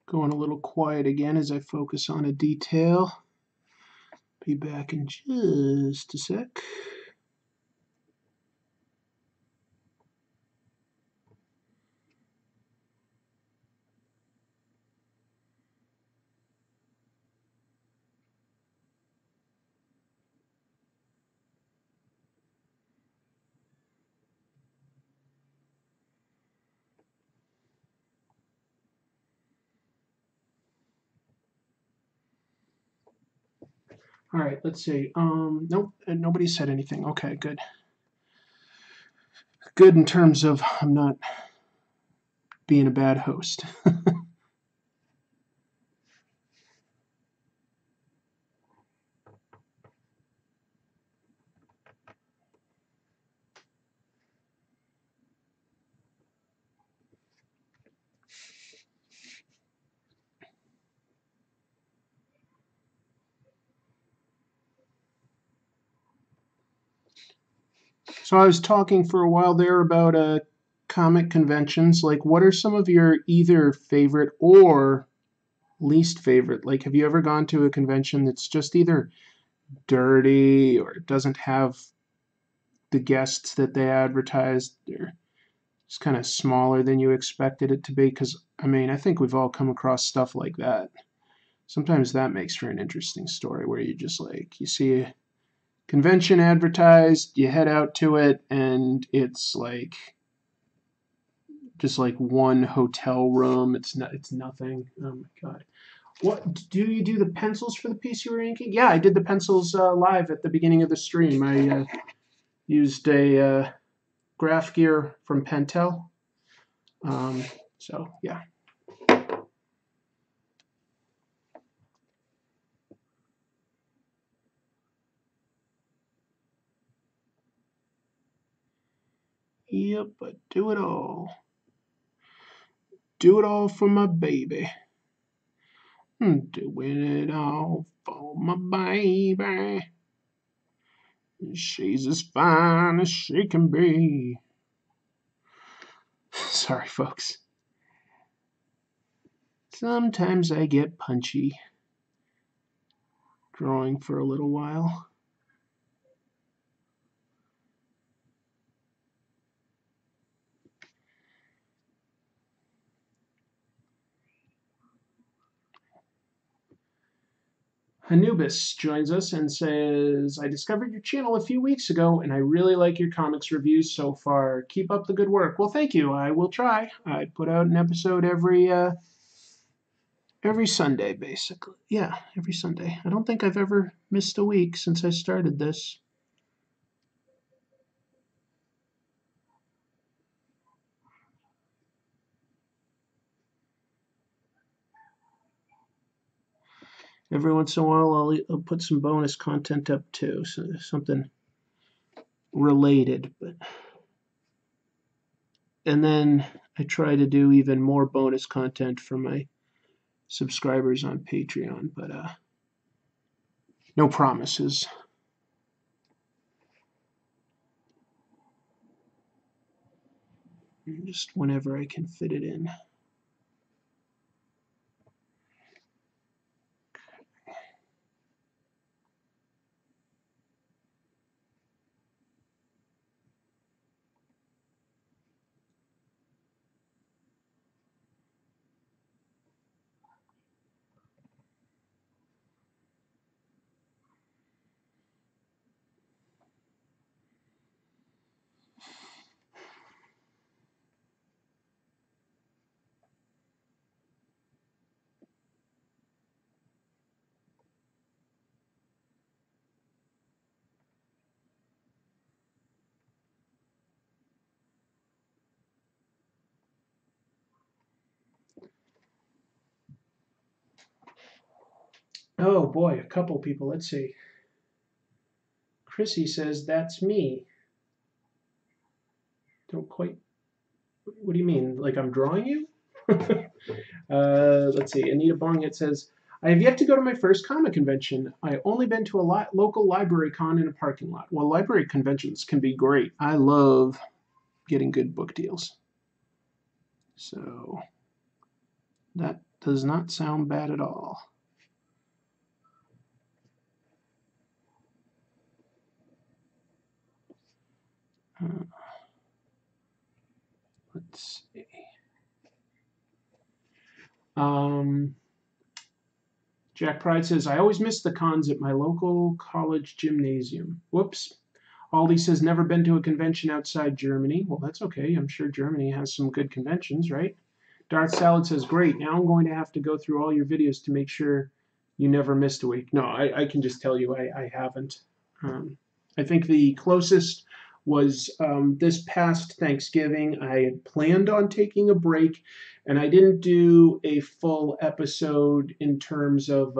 Going a little quiet again as I focus on a detail. Be back in just a sec. All right, let's see. Nope, nobody said anything. Okay, good. good in terms of I'm not being a bad host. So I was talking for a while there about comic conventions. Like, what are some of your either favorite or least favorite? Like, have you ever gone to a convention that's just either dirty or doesn't have the guests that they advertised, or it's kind of smaller than you expected it to be? Because, I mean, I think we've all come across stuff like that. Sometimes that makes for an interesting story where you just like, you see a convention advertised, you head out to it, and it's like just like one hotel room. It's nothing. Oh my god. What do you do the pencils for the piece you were inking? Yeah, I did the pencils live at the beginning of the stream. I used a graph gear from Pentel. So yeah. Yep, but do it all. Do it all for my baby. Doing it all for my baby. She's as fine as she can be. Sorry, folks. Sometimes I get punchy drawing for a little while. Anubis joins us and says, I discovered your channel a few weeks ago and I really like your comics reviews so far. Keep up the good work. Well, thank you. I will try. I put out an episode every Sunday, basically. Yeah, every Sunday. I don't think I've ever missed a week since I started this. Every once in a while, I'll put some bonus content up too, so something related. And then I try to do even more bonus content for my subscribers on Patreon, but no promises. Just whenever I can fit it in. Oh boy, a couple people. Let's see. Chrissy says, that's me. Don't quite. What do you mean? Like I'm drawing you? Let's see. Anita Bongit says, I have yet to go to my first comic convention. I've only been to a local library con in a parking lot. Well, library conventions can be great. I love getting good book deals. So that does not sound bad at all. Let's see. Jack Pride says, I always miss the cons at my local college gymnasium. Whoops. Aldi says, never been to a convention outside Germany. Well, that's okay. I'm sure Germany has some good conventions, right? Darth Salad says, great. Now I'm going to have to go through all your videos to make sure you never missed a week. No, I can just tell you I haven't. I think the closest was this past Thanksgiving. I had planned on taking a break, and I didn't do a full episode in terms of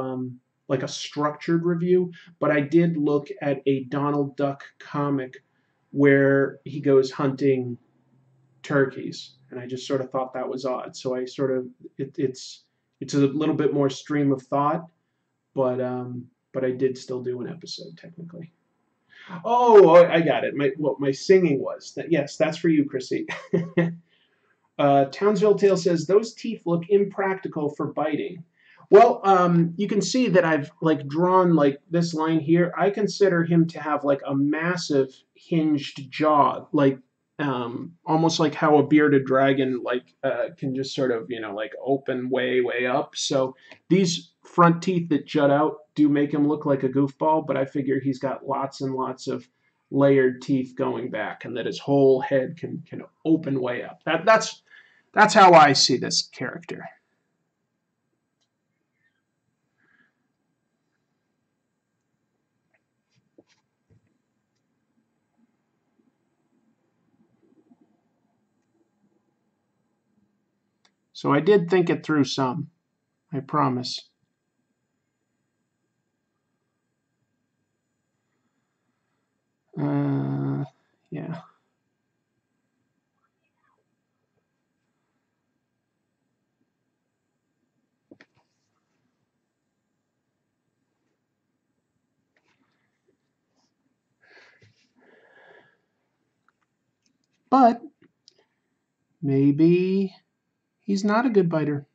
like a structured review, but I did look at a Donald Duck comic where he goes hunting turkeys, and I just sort of thought that was odd. So I sort of it's a little bit more stream of thought, but I did still do an episode technically. Oh, I got it. What my singing was. Yes, that's for you, Chrissy. Townsville Tale says those teeth look impractical for biting. Well, you can see that I've like drawn like this line here. I consider him to have like a massive hinged jaw, like almost like how a bearded dragon like can just sort of like open way up. So these front teeth that jut out do make him look like a goofball, but I figure he's got lots and lots of layered teeth going back, and that his whole head can open way up. That's how I see this character. So I did think it through some, I promise. Yeah. But maybe he's not a good biter.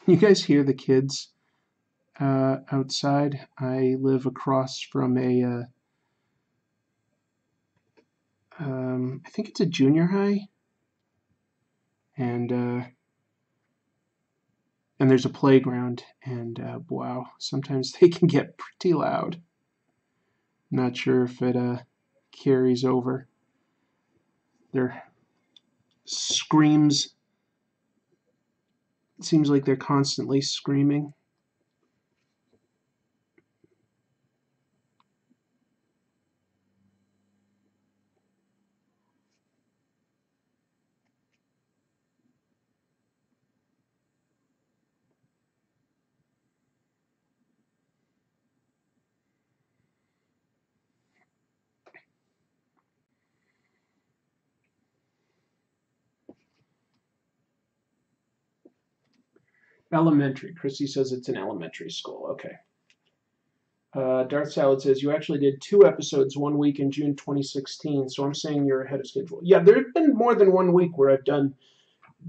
You guys hear the kids outside? I live across from a, I think it's a junior high, and there's a playground, and wow, sometimes they can get pretty loud. Not sure if it carries over. Their screams. It seems like they're constantly screaming. Elementary. Chrissy says it's an elementary school. Okay. Darth Salad says, you actually did 2 episodes 1 week in June 2016, so I'm saying you're ahead of schedule. Yeah, there have been more than 1 week where I've done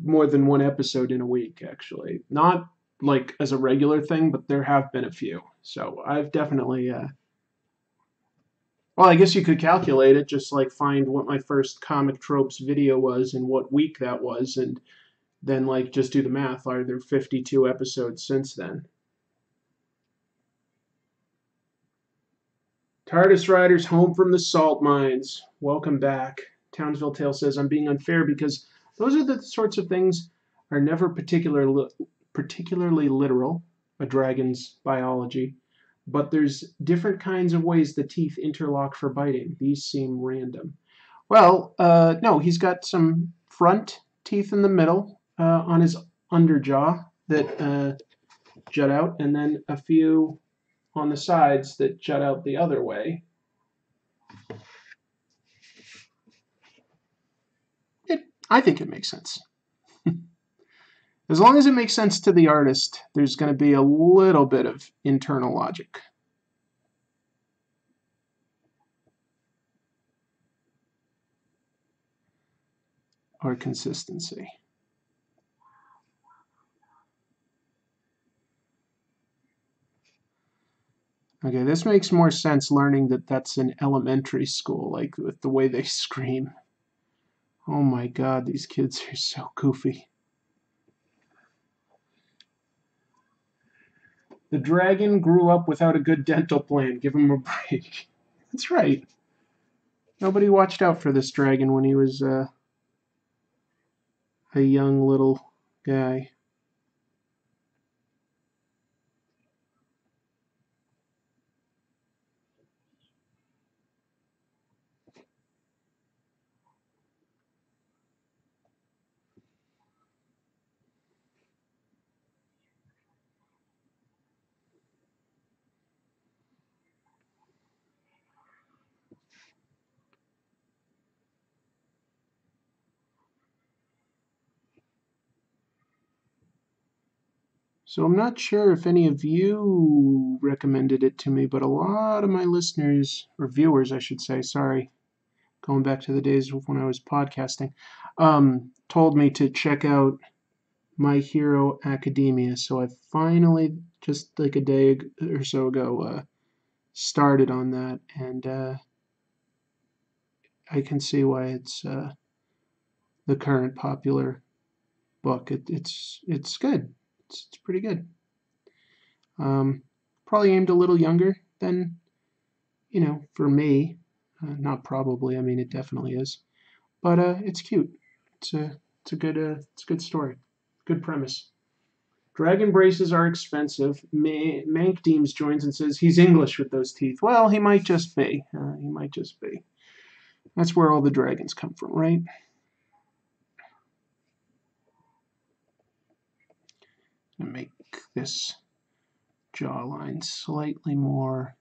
more than 1 episode in a week, actually. Not like as a regular thing, but there have been a few. So I've definitely, well, I guess you could calculate it, just like find what my first Comic Tropes video was and what week that was, and then like just do the math. Are there 52 episodes since then? TARDIS Riders home from the salt mines. Welcome back. Townsville Tale says, I'm being unfair because those are the sorts of things are never particularly literal, a dragon's biology, but there's different kinds of ways the teeth interlock for biting. These seem random. Well, no, he's got some front teeth in the middle on his underjaw that jut out, and then a few on the sides that jut out the other way. I think it makes sense. As long as it makes sense to the artist, there's going to be a little bit of internal logic. Or consistency. Okay, this makes more sense learning that that's an elementary school, like with the way they scream. Oh my god, these kids are so goofy. The dragon grew up without a good dental plan. Give him a break. That's right. Nobody watched out for this dragon when he was a young little guy. So I'm not sure if any of you recommended it to me, but a lot of my listeners, or viewers, I should say, sorry, going back to the days when I was podcasting, told me to check out My Hero Academia. So I finally, just like a day or so ago, started on that, and I can see why it's the current popular book. It's good. It's pretty good. Probably aimed a little younger than, for me. Not probably. I mean, it definitely is. But it's cute. It's a good story. Good premise. Dragon braces are expensive. Mank Deems joins and says he's English with those teeth. Well, he might just be. He might just be. That's where all the dragons come from, right? I'm gonna make this jawline slightly more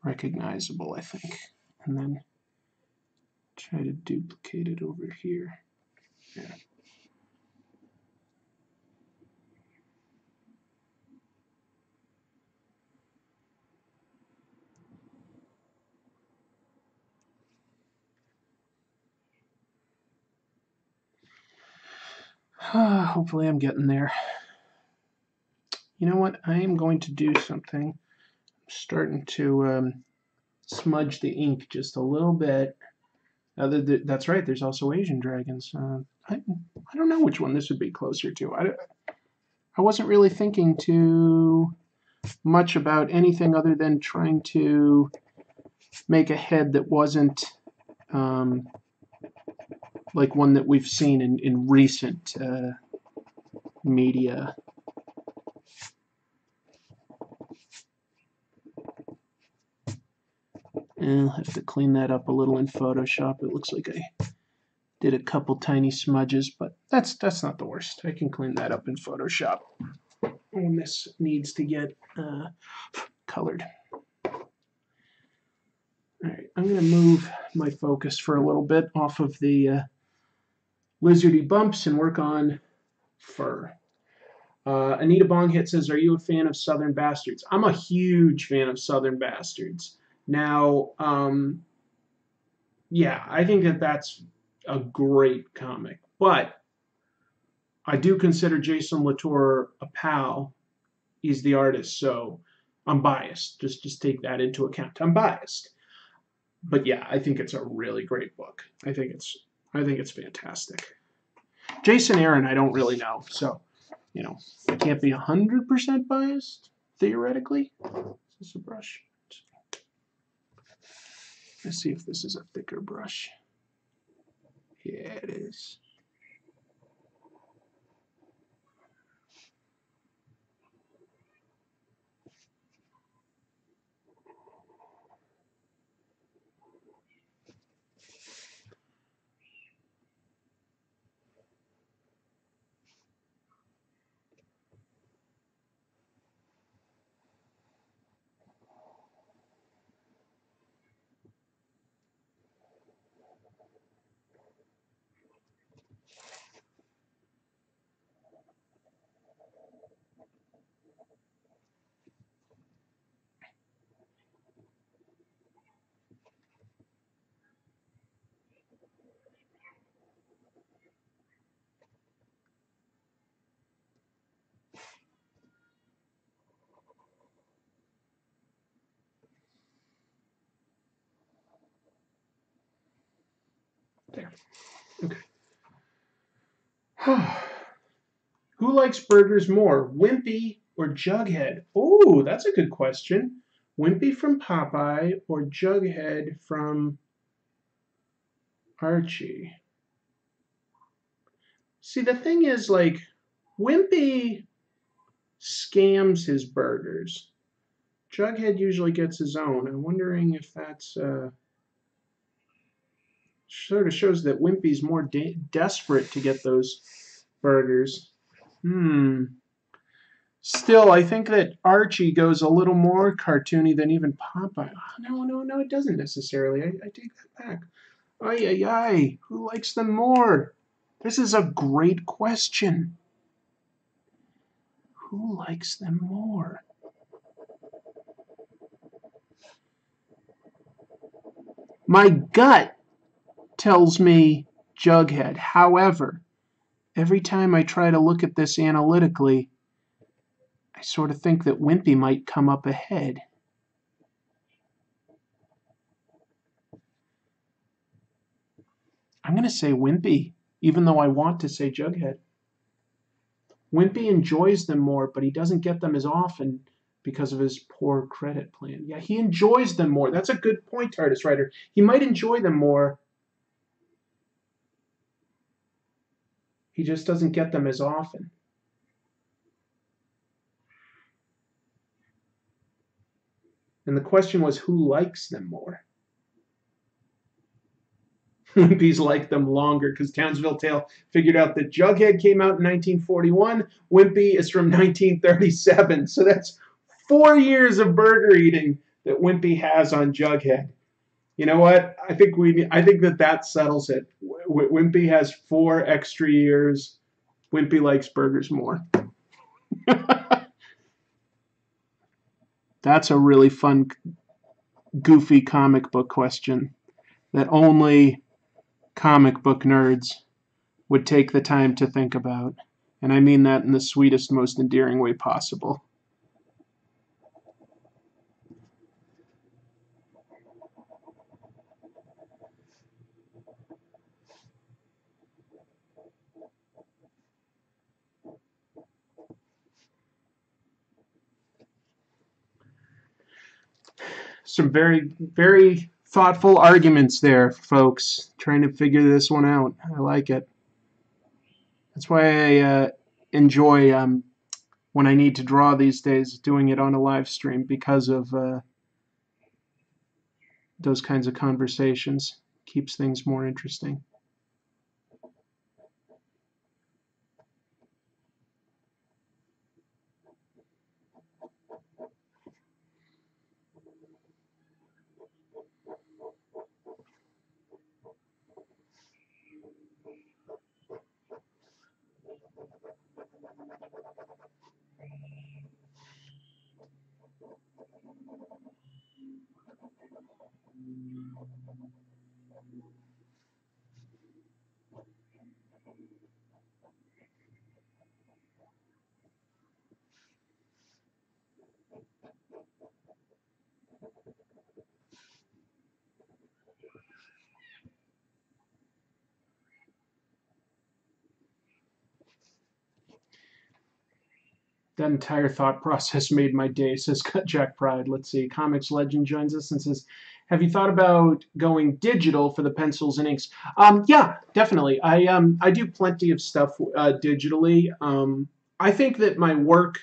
recognizable, I think. And then try to duplicate it over here. Yeah. Hopefully I'm getting there. You know what? I am going to do something. I'm starting to smudge the ink just a little bit. That's right, there's also Asian dragons. I don't know which one this would be closer to. I wasn't really thinking too much about anything other than trying to make a head that wasn't like one that we've seen in recent media. I'll have to clean that up a little in Photoshop. It looks like I did a couple tiny smudges, but that's not the worst. I can clean that up in Photoshop when this needs to get colored. All right, I'm going to move my focus for a little bit off of the lizardy bumps and work on fur. Anita Bonghit says, are you a fan of Southern Bastards? I'm a huge fan of Southern Bastards. Now, yeah, I think that's a great comic, but I do consider Jason Latour a pal. He's the artist, so I'm biased. Just take that into account. I'm biased. But yeah, I think it's a really great book. I think it's fantastic. Jason Aaron, I don't really know, so I can't be 100% biased theoretically. Is this a brush? Let's see if this is a thicker brush. Yeah, it is. There. Okay. Who likes burgers more, Wimpy or Jughead? Oh, that's a good question. Wimpy from Popeye or Jughead from Archie? See, the thing is, like, Wimpy scams his burgers. Jughead usually gets his own. I'm wondering if that's sort of shows that Wimpy's more desperate to get those burgers. Still, I think that Archie goes a little more cartoony than even Popeye. Oh, no, it doesn't necessarily. I take that back. Ay, ay, ay. Who likes them more? This is a great question. Who likes them more? My gut tells me Jughead. However, every time I try to look at this analytically, I sort of think that Wimpy might come up ahead. I'm going to say Wimpy, even though I want to say Jughead. Wimpy enjoys them more, but he doesn't get them as often because of his poor credit plan. Yeah, he enjoys them more. That's a good point, TARDIS Writer. He might enjoy them more. He just doesn't get them as often. And the question was, who likes them more? Wimpy's liked them longer because Townsville Tale figured out that Jughead came out in 1941. Wimpy is from 1937. So that's 4 years of burger eating that Wimpy has on Jughead. You know what? I think that settles it. Wimpy has 4 extra years. Wimpy likes burgers more. That's a really fun, goofy comic book question that only comic book nerds would take the time to think about. And I mean that in the sweetest, most endearing way possible. Some very, very thoughtful arguments there, folks. Trying to figure this one out. I like it. That's why I enjoy when I need to draw these days, doing it on a live stream because of those kinds of conversations. Keeps things more interesting. That entire thought process made my day, says Jack Pride. Let's see. Comics Legend joins us and says, have you thought about going digital for the pencils and inks? Yeah, definitely. I do plenty of stuff digitally. I think that my work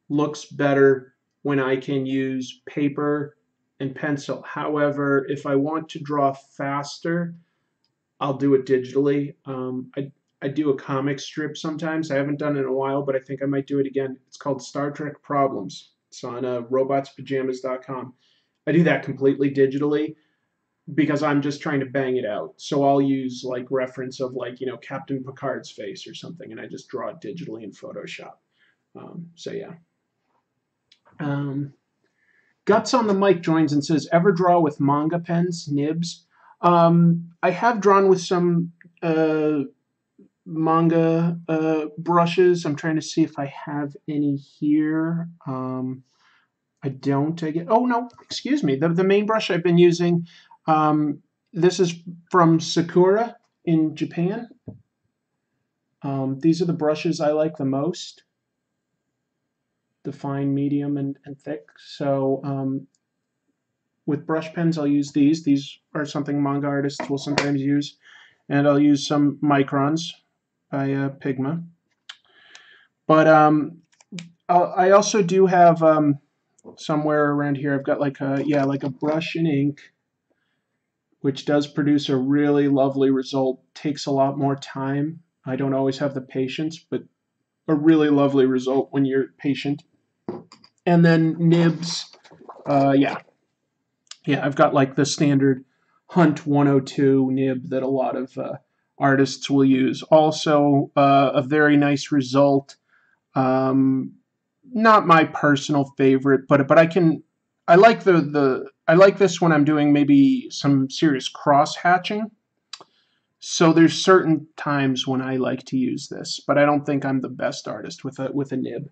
looks better when I can use paper and pencil. However, if I want to draw faster, I'll do it digitally. I do a comic strip sometimes. I haven't done it in a while, but I think I might do it again. It's called Star Trek Problems. It's on robotspajamas.com. I do that completely digitally because I'm just trying to bang it out. So I'll use like reference of like, Captain Picard's face or something, and I just draw it digitally in Photoshop. So yeah. Guts on the mic joins and says, ever draw with manga pens, nibs? I have drawn with some manga brushes. I'm trying to see if I have any here. I don't. Oh no, excuse me. The main brush I've been using, this is from Sakura in Japan. These are the brushes I like the most. The fine, medium, and thick. So with brush pens, I'll use these. These are something manga artists will sometimes use. And I'll use some microns. by Pigma. But I also do have somewhere around here, I've got like a brush and ink, which does produce a really lovely result. Takes a lot more time. I don't always have the patience, but a really lovely result when you're patient. And then nibs, yeah, I've got like the standard Hunt 102 nib that a lot of artists will use. Also, a very nice result. Not my personal favorite, but I like I like this when I'm doing maybe some serious cross hatching. So there's certain times when I like to use this, but I don't think I'm the best artist with a nib.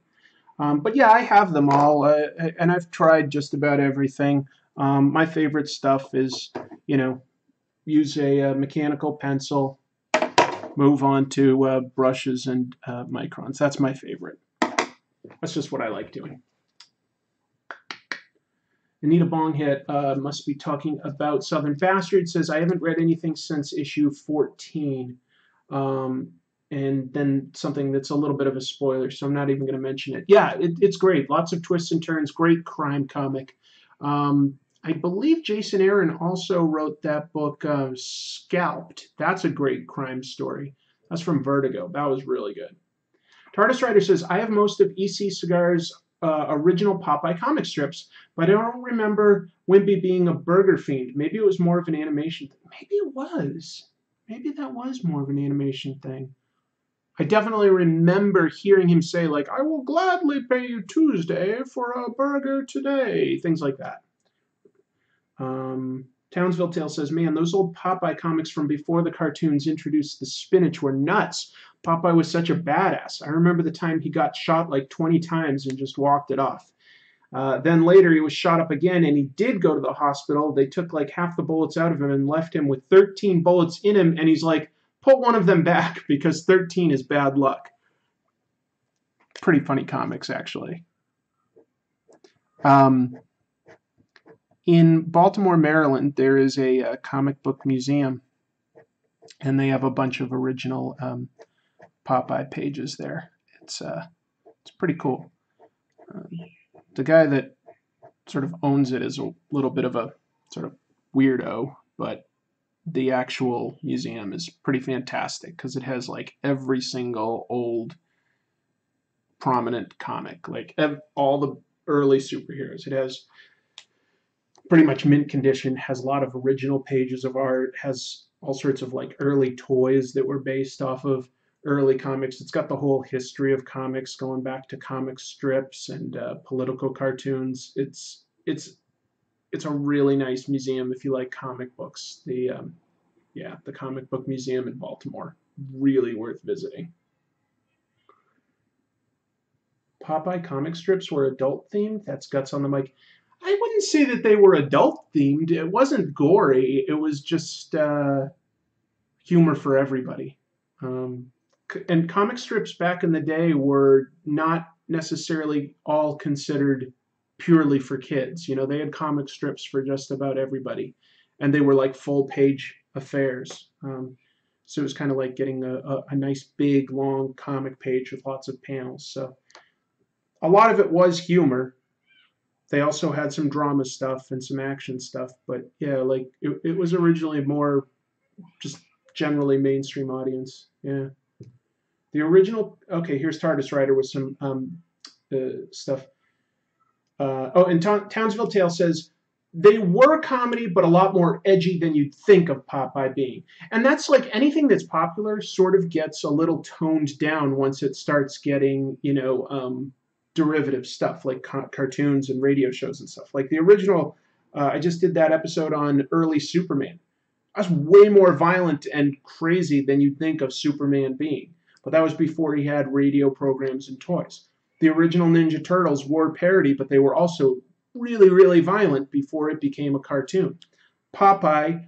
But yeah, I have them all, and I've tried just about everything. My favorite stuff is, use a mechanical pencil, move on to brushes and microns. That's my favorite. That's just what I like doing. Anita Bonghit must be talking about Southern Bastard. Says, I haven't read anything since issue 14. And then something that's a little bit of a spoiler, so I'm not even going to mention it. Yeah, it's great. Lots of twists and turns. Great crime comic. I believe Jason Aaron also wrote that book, Scalped. That's a great crime story. That's from Vertigo. That was really good. TARDIS Rider says, I have most of EC Cigar's original Popeye comic strips, but I don't remember Wimpy being a burger fiend. Maybe it was more of an animation thing. Maybe it was. Maybe that was more of an animation thing. I definitely remember hearing him say, like, I will gladly pay you Tuesday for a burger today. Things like that. Townsville Tale says, man, those old Popeye comics from before the cartoons introduced the spinach were nuts. Popeye was such a badass. I remember the time he got shot like 20 times and just walked it off. Then later he was shot up again and he did go to the hospital. They took like half the bullets out of him and left him with 13 bullets in him. And he's like, put one of them back because 13 is bad luck. Pretty funny comics, actually. In Baltimore, Maryland, there is a comic book museum, and they have a bunch of original Popeye pages there. It's pretty cool. The guy that sort of owns it is a little bit of a sort of weirdo, but the actual museum is pretty fantastic because it has like every single old prominent comic, like all the early superheroes. It has pretty much mint condition, has a lot of original pages of art, has all sorts of like early toys that were based off of early comics. It's got the whole history of comics going back to comic strips and political cartoons. It's a really nice museum if you like comic books. The Comic Book Museum in Baltimore, really worth visiting. Popeye comic strips were adult themed. That's Guts on the mic. I wouldn't say that they were adult themed. It wasn't gory. It was just humor for everybody. And comic strips back in the day were not necessarily all considered purely for kids. They had comic strips for just about everybody. And they were like full page affairs. So it was kind of like getting a nice big long comic page with lots of panels. So a lot of it was humor. They also had some drama stuff and some action stuff, but yeah, like it was originally more just generally mainstream audience. Yeah. The original, okay, here's TARDIS Rider with some stuff. And Townsville Tale says, they were comedy, but a lot more edgy than you'd think of Popeye being. And that's like anything that's popular sort of gets a little toned down once it starts getting, derivative stuff like cartoons and radio shows and stuff. Like the original, I just did that episode on early Superman. That's way more violent and crazy than you'd think of Superman being. But that was before he had radio programs and toys. The original Ninja Turtles were parody, but they were also really, really violent before it became a cartoon. Popeye,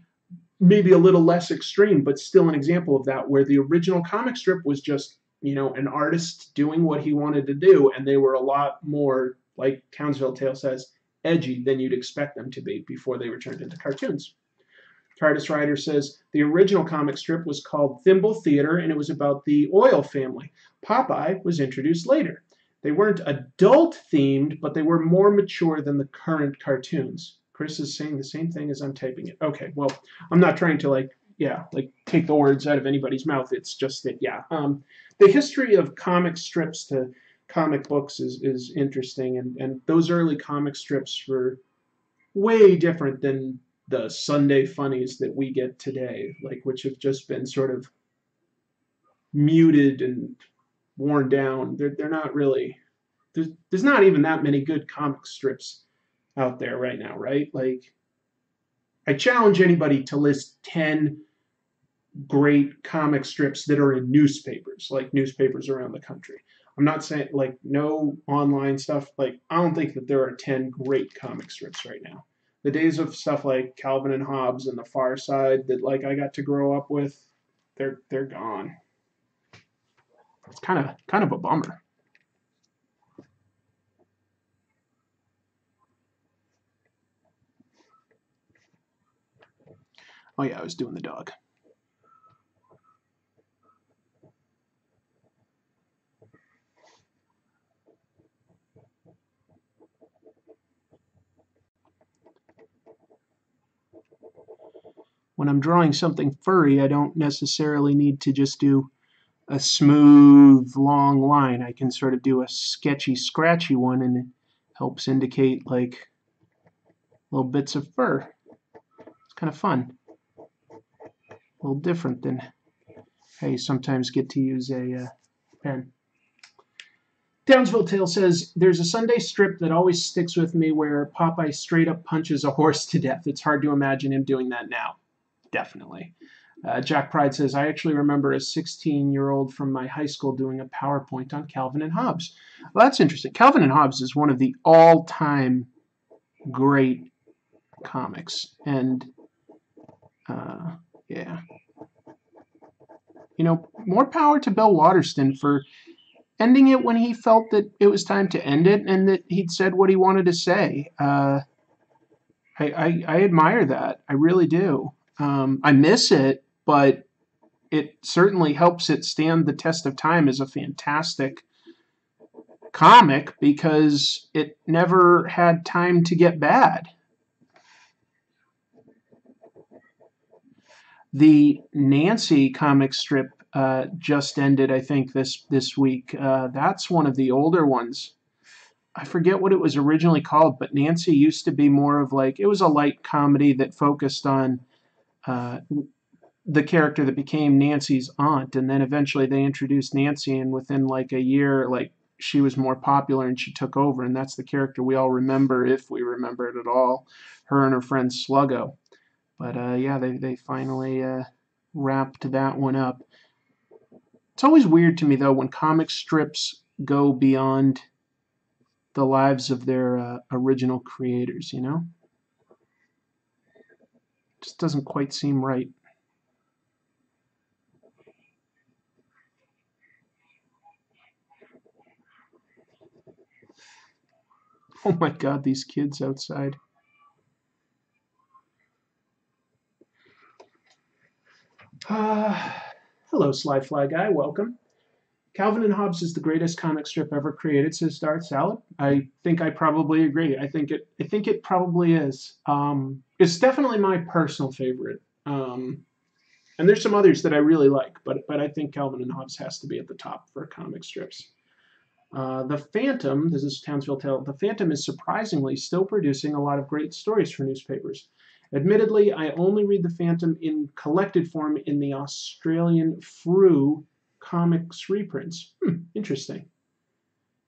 maybe a little less extreme, but still an example of that, where the original comic strip was just an artist doing what he wanted to do, and they were a lot more, like Townsville Tale says, edgy than you'd expect them to be before they were turned into cartoons. Tardis Rider says, the original comic strip was called Thimble Theater, and it was about the oil family. Popeye was introduced later. They weren't adult-themed, but they were more mature than the current cartoons. Chris is saying the same thing as I'm typing it. Okay, well, I'm not trying to, like, take the words out of anybody's mouth. It's just that, the history of comic strips to comic books is interesting, and those early comic strips were way different than the Sunday funnies that we get today, like, which have just been sort of muted and worn down. They're not really, there's not even that many good comic strips out there right now, right? Like, I challenge anybody to list 10 great comic strips that are in newspapers, like newspapers around the country. I'm not saying, like, no online stuff. Like, I don't think that there are 10 great comic strips right now. The days of stuff like Calvin and Hobbes and The Far Side that, like, I got to grow up with, they're gone. It's kind of a bummer. Oh yeah, I was doing the dog. When I'm drawing something furry, I don't necessarily need to just do a smooth, long line. I can sort of do a sketchy, scratchy one, and it helps indicate, like, little bits of fur. It's kind of fun. A little different than how you sometimes get to use a pen. Townsville Tale says, there's a Sunday strip that always sticks with me where Popeye straight up punches a horse to death. It's hard to imagine him doing that now. Definitely. Jack Pride says, I actually remember a 16-year-old from my high school doing a PowerPoint on Calvin and Hobbes. Well, that's interesting. Calvin and Hobbes is one of the all-time great comics. And, yeah. You know, more power to Bill Waterston for ending it when he felt that it was time to end it and that he'd said what he wanted to say. I admire that. I really do. I miss it, but it certainly helps it stand the test of time as a fantastic comic because it never had time to get bad. The Nancy comic strip just ended, I think, this week. That's one of the older ones. I forget what it was originally called, but Nancy used to be more of, like, it was a light comedy that focused on the character that became Nancy's aunt, and then eventually they introduced Nancy, and within, like, a year, like, she was more popular and she took over, and that's the character we all remember, if we remember it at all, her and her friend Sluggo. But yeah, they finally wrapped that one up. It's always weird to me, though, when comic strips go beyond the lives of their original creators, you know? Just doesn't quite seem right. Oh my God, these kids outside. Hello, Sly Fly Guy. Welcome. Calvin and Hobbes is the greatest comic strip ever created, says Dart Salad. I think I probably agree. I think it probably is. It's definitely my personal favorite. And there's some others that I really like, but I think Calvin and Hobbes has to be at the top for comic strips. The Phantom, this is Townsville Tale, the Phantom is surprisingly still producing a lot of great stories for newspapers. Admittedly, I only read the Phantom in collected form in the Australian Frew comics reprints. Interesting.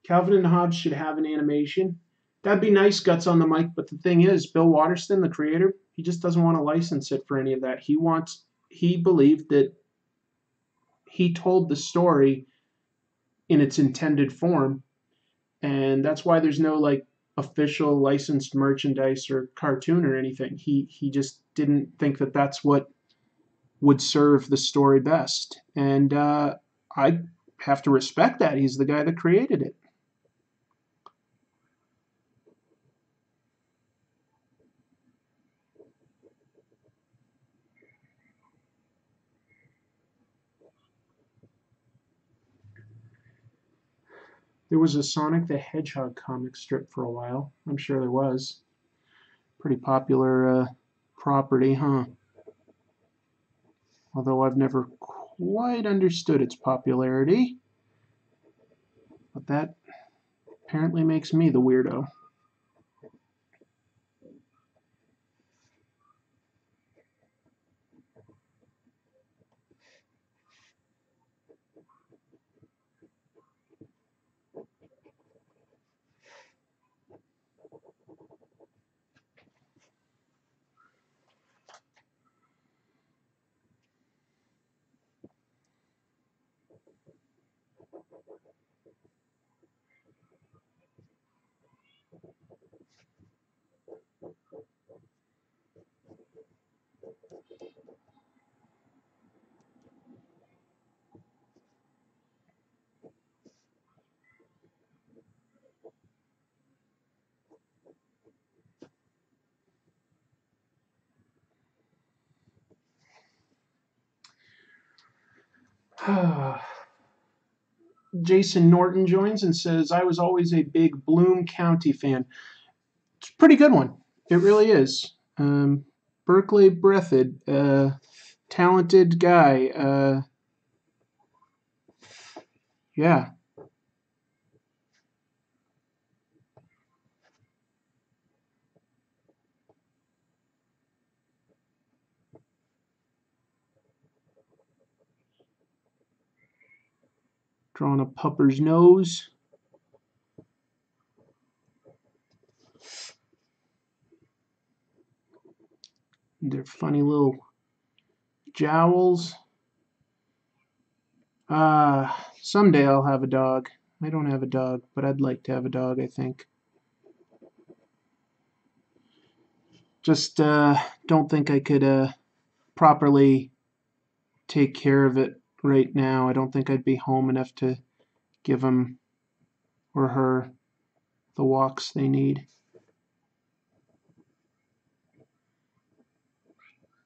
Calvin and Hobbes should have an animation. That'd be nice, Guts on the mic, but the thing is, Bill Waterston, the creator, he just doesn't want to license it for any of that. He believed that he told the story in its intended form, and that's why there's no, like, official licensed merchandise or cartoon or anything. He just didn't think that that's what would serve the story best, and I have to respect that. He's the guy that created it. There was a Sonic the Hedgehog comic strip for a while. I'm sure there was. Pretty popular property, huh? Although I've never quite understood its popularity. But that apparently makes me the weirdo. Jason Norton joins and says, I was always a big Bloom County fan. It's a pretty good one. It really is. Berkeley Breathed, talented guy. Yeah. Drawing a pupper's nose. Their funny little jowls. Someday I'll have a dog. I don't have a dog, but I'd like to have a dog, I think. Just don't think I could properly take care of it right now. I don't think I'd be home enough to give him or her the walks they need.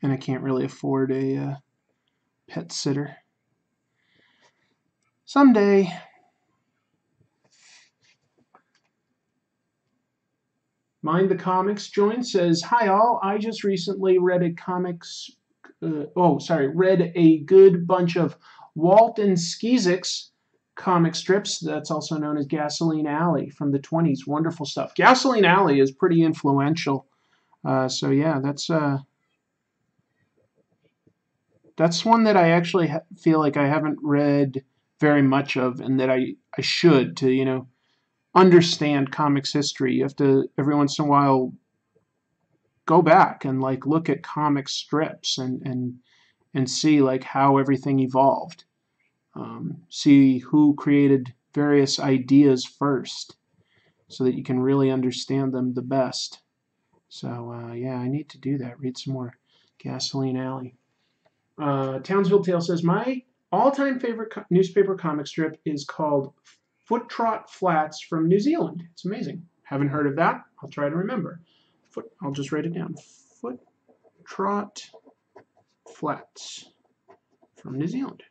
And I can't really afford a pet sitter. Someday. Mind the Comics join says, hi all, I just recently read read a good bunch of Walt and Skizik's comic strips. That's also known as Gasoline Alley from the 20s. Wonderful stuff. Gasoline Alley is pretty influential. So yeah, that's one that I actually feel like I haven't read very much of, and that I should, to understand comics history. You have to every once in a while go back and look at comic strips and see how everything evolved. See who created various ideas first, so that you can really understand them the best. So yeah, I need to do that. Read some more Gasoline Alley. Townsville Tale says, my all-time favorite newspaper comic strip is called Foot Trot Flats from New Zealand. It's amazing. Haven't heard of that. I'll try to remember. I'll just write it down. Foot Trot Flats from New Zealand.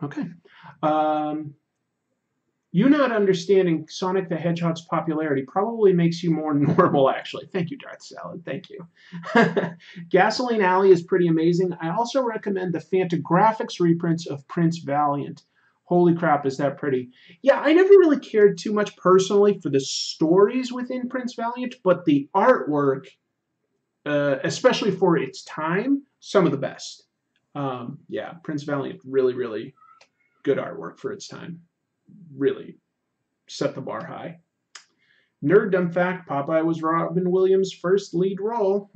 Okay. You not understanding Sonic the Hedgehog's popularity probably makes you more normal, actually. Thank you, Darth Salad. Thank you. Gasoline Alley is pretty amazing. I also recommend the Fantagraphics reprints of Prince Valiant. Holy crap, is that pretty. Yeah, I never really cared too much personally for the stories within Prince Valiant, but the artwork, especially for its time, some of the best. Yeah, Prince Valiant, really, really good artwork for its time. Really set the bar high. Nerddom fact, Popeye was Robin Williams' first lead role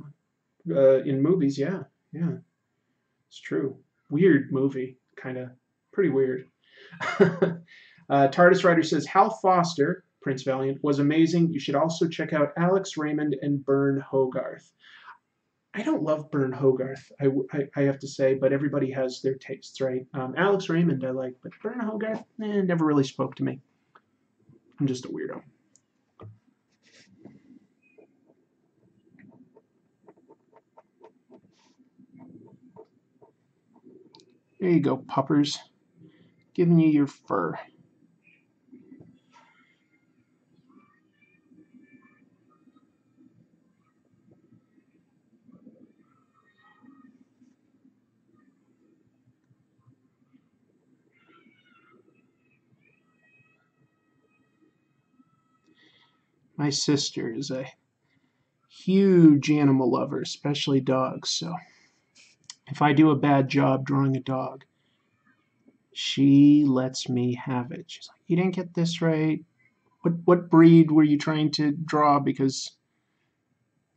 in movies. Yeah, it's true. Weird movie, kind of pretty weird. TARDIS Rider says, Hal Foster, Prince Valiant, was amazing. You should also check out Alex Raymond and Bern Hogarth. I don't love Bern Hogarth, I have to say, but everybody has their tastes, right? Alex Raymond I like, but Bern Hogarth, never really spoke to me. I'm just a weirdo. There you go, puppers. Giving you your fur. My sister is a huge animal lover, especially dogs. So if I do a bad job drawing a dog, she lets me have it. She's like, "You didn't get this right. What breed were you trying to draw? Because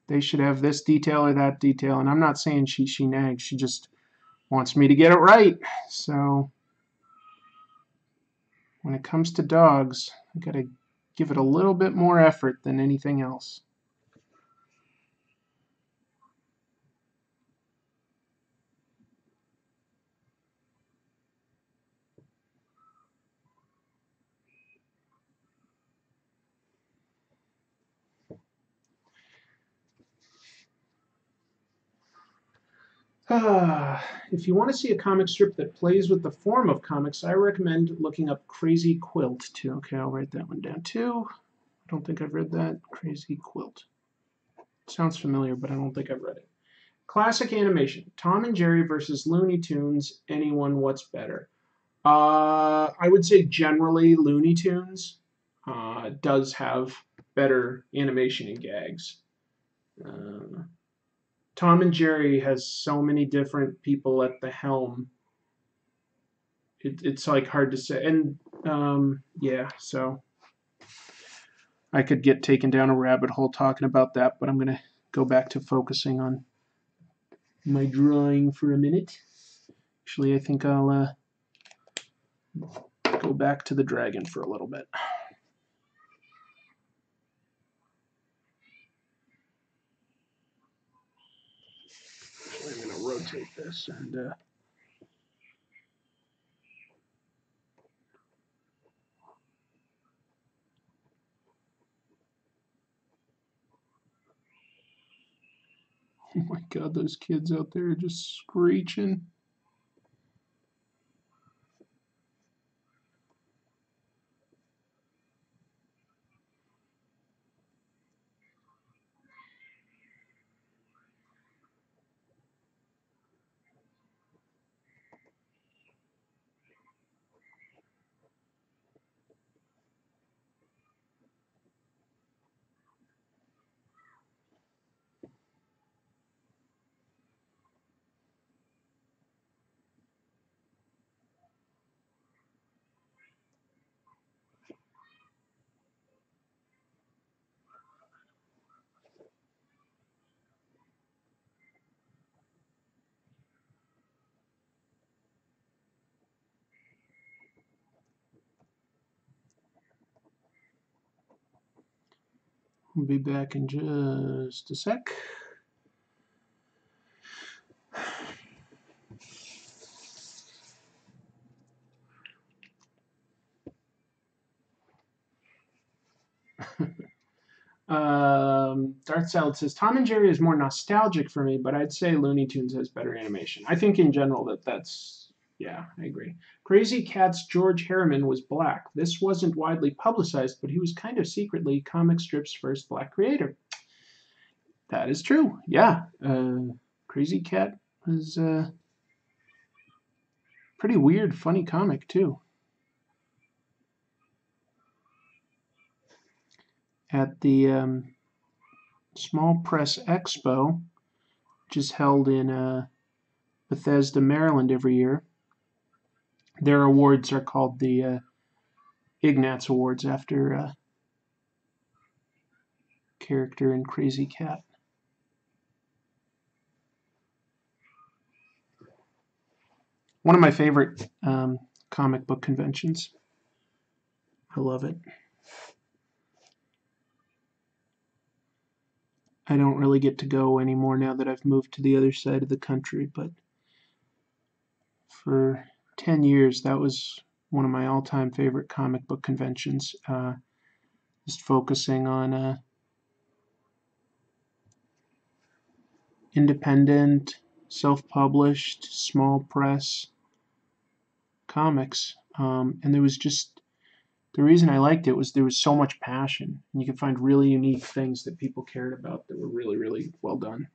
they should have this detail or that detail." And I'm not saying she nags. She just wants me to get it right. So when it comes to dogs, I gotta give it a little bit more effort than anything else. If you want to see a comic strip that plays with the form of comics, I recommend looking up Crazy Quilt too. Okay, I'll write that one down too. I don't think I've read that. Crazy Quilt. Sounds familiar, but I don't think I've read it. Classic animation. Tom and Jerry versus Looney Tunes. Anyone, what's better? I would say generally Looney Tunes does have better animation and gags. Tom and Jerry has so many different people at the helm. It's like hard to say. And yeah, so I could get taken down a rabbit hole talking about that, but I'm going to go back to focusing on my drawing for a minute. Actually, I think I'll go back to the dragon for a little bit. Actually, I'm going to rotate this and oh my god, those kids out there are just screeching. We'll be back in just a sec. Darth Salad says Tom and Jerry is more nostalgic for me, but I'd say Looney Tunes has better animation. I think in general that's yeah, I agree. Crazy Cat's George Harriman was black. This wasn't widely publicized, but he was kind of secretly comic strip's first black creator. That is true. Yeah, Crazy Cat was a pretty weird, funny comic too. At the Small Press Expo, which is held in Bethesda, Maryland every year. Their awards are called the Ignatz Awards after a character in Crazy Cat. One of my favorite comic book conventions. I love it. I don't really get to go anymore now that I've moved to the other side of the country, but for 10 years, that was one of my all-time favorite comic book conventions. Just focusing on independent, self-published, small press comics. And there was just, the reason I liked it was there was so much passion. And you could find really unique things that people cared about that were really, really well done.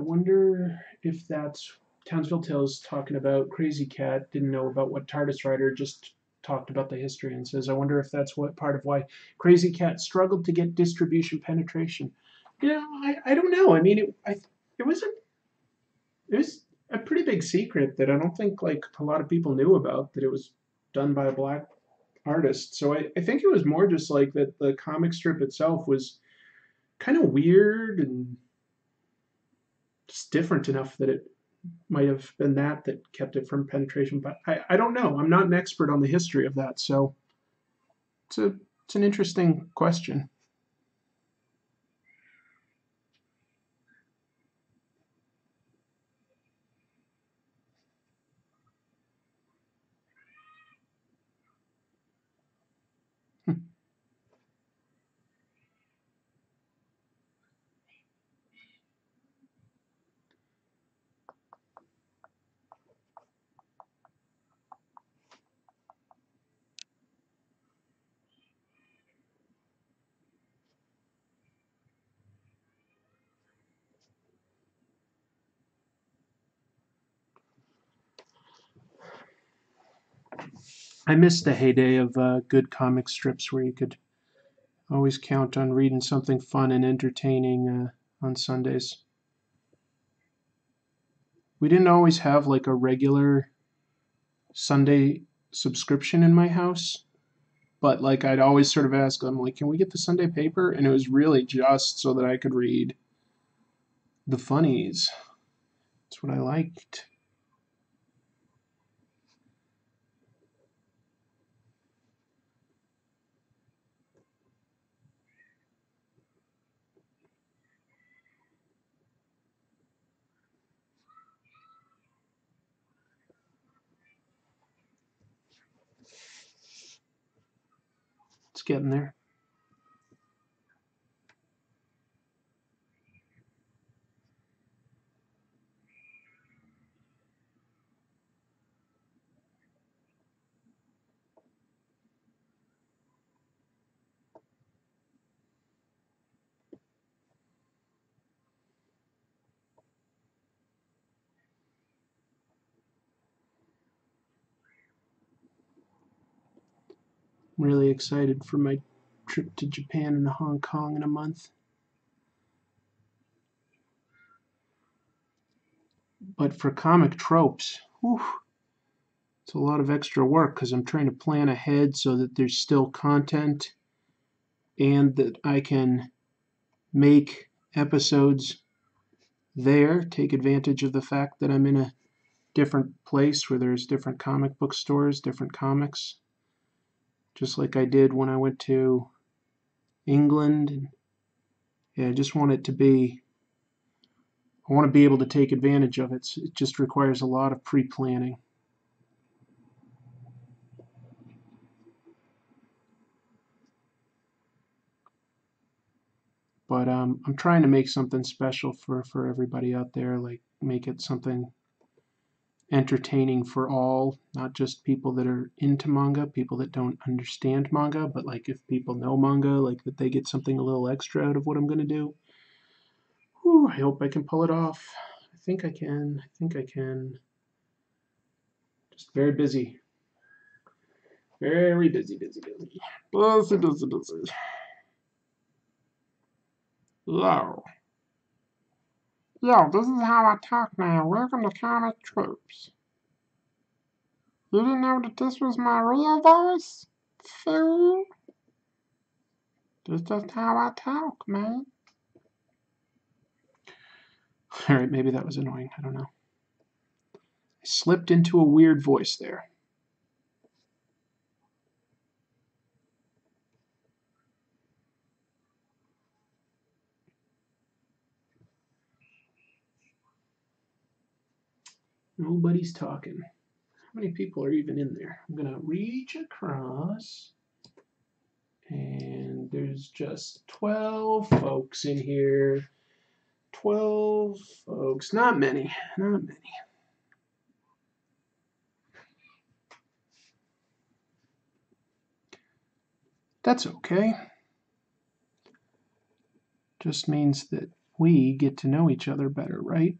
wonder if that's Townsville Tales talking about Crazy Cat didn't know about what TARDIS Rider just talked about the history and says, I wonder if that's what part of why Crazy Cat struggled to get distribution penetration. I don't know. I mean, it was a pretty big secret that I don't think like a lot of people knew about, that it was done by a black artist. So I think it was more just like that the comic strip itself was kind of weird and just different enough that it might have been that kept it from penetration. But I don't know. I'm not an expert on the history of that, so it's an interesting question. I miss the heyday of good comic strips where you could always count on reading something fun and entertaining on Sundays. We didn't always have like a regular Sunday subscription in my house, but like I'd always sort of ask them, like, can we get the Sunday paper? And it was really just so that I could read the funnies. That's what I liked. It's getting there. I'm really excited for my trip to Japan and Hong Kong in a month. But for comic tropes, whew, it's a lot of extra work because I'm trying to plan ahead so that there's still content and that I can make episodes there, take advantage of the fact that I'm in a different place where there's different comic book stores, different comics, just like I did when I went to England. And yeah, I just want it to be, I want to be able to take advantage of it. It just requires a lot of pre-planning. But I'm trying to make something special for everybody out there, like make it something entertaining for all, not just people that are into manga, people that don't understand manga, but like if people know manga, like that they get something a little extra out of what I'm going to do. Whew, I hope I can pull it off. I think I can. I think I can. Just very busy. Very busy, busy, busy. Busy, busy, busy. Yo. Yo, this is how I talk now. Welcome to Comic Tropes. You didn't know that this was my real voice? Fool. This is just how I talk, man. Alright, maybe that was annoying. I don't know. I slipped into a weird voice there. Nobody's talking. How many people are even in there? I'm going to reach across. And there's just 12 folks in here. 12 folks. Not many. Not many. That's okay. Just means that we get to know each other better, right?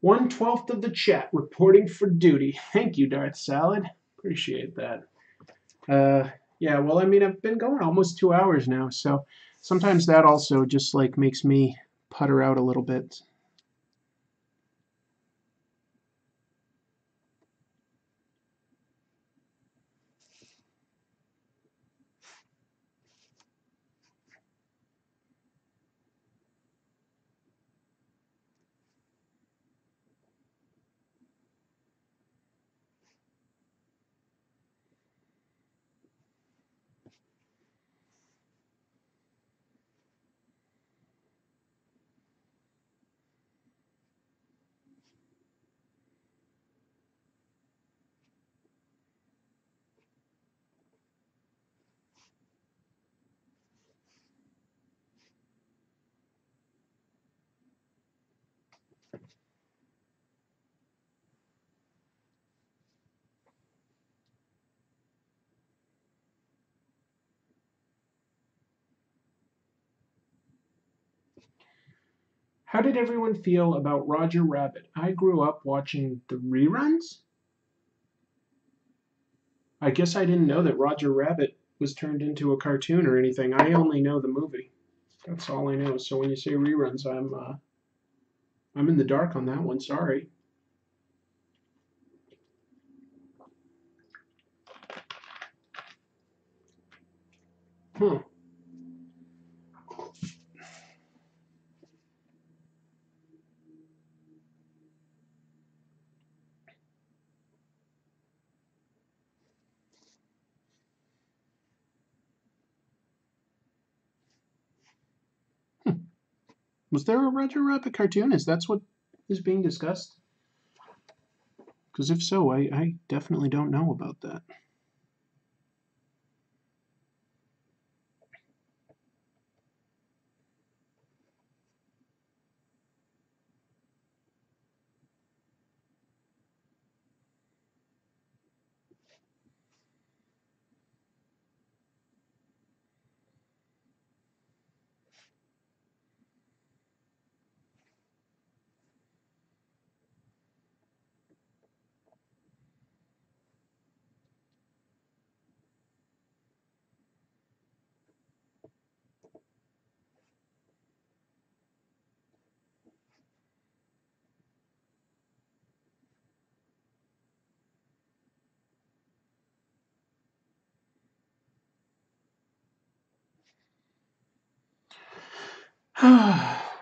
One-twelfth of the chat reporting for duty. Thank you, Darth Salad. Appreciate that. Yeah, well, I mean, I've been going almost 2 hours now, so sometimes that also just like makes me putter out a little bit. How did everyone feel about Roger Rabbit? I grew up watching the reruns. I guess I didn't know that Roger Rabbit was turned into a cartoon or anything. I only know the movie. That's all I know. So when you say reruns, I'm in the dark on that one. Sorry. Huh. Was there a Roger Rabbit cartoon? Is that what is being discussed? Because if so, I definitely don't know about that.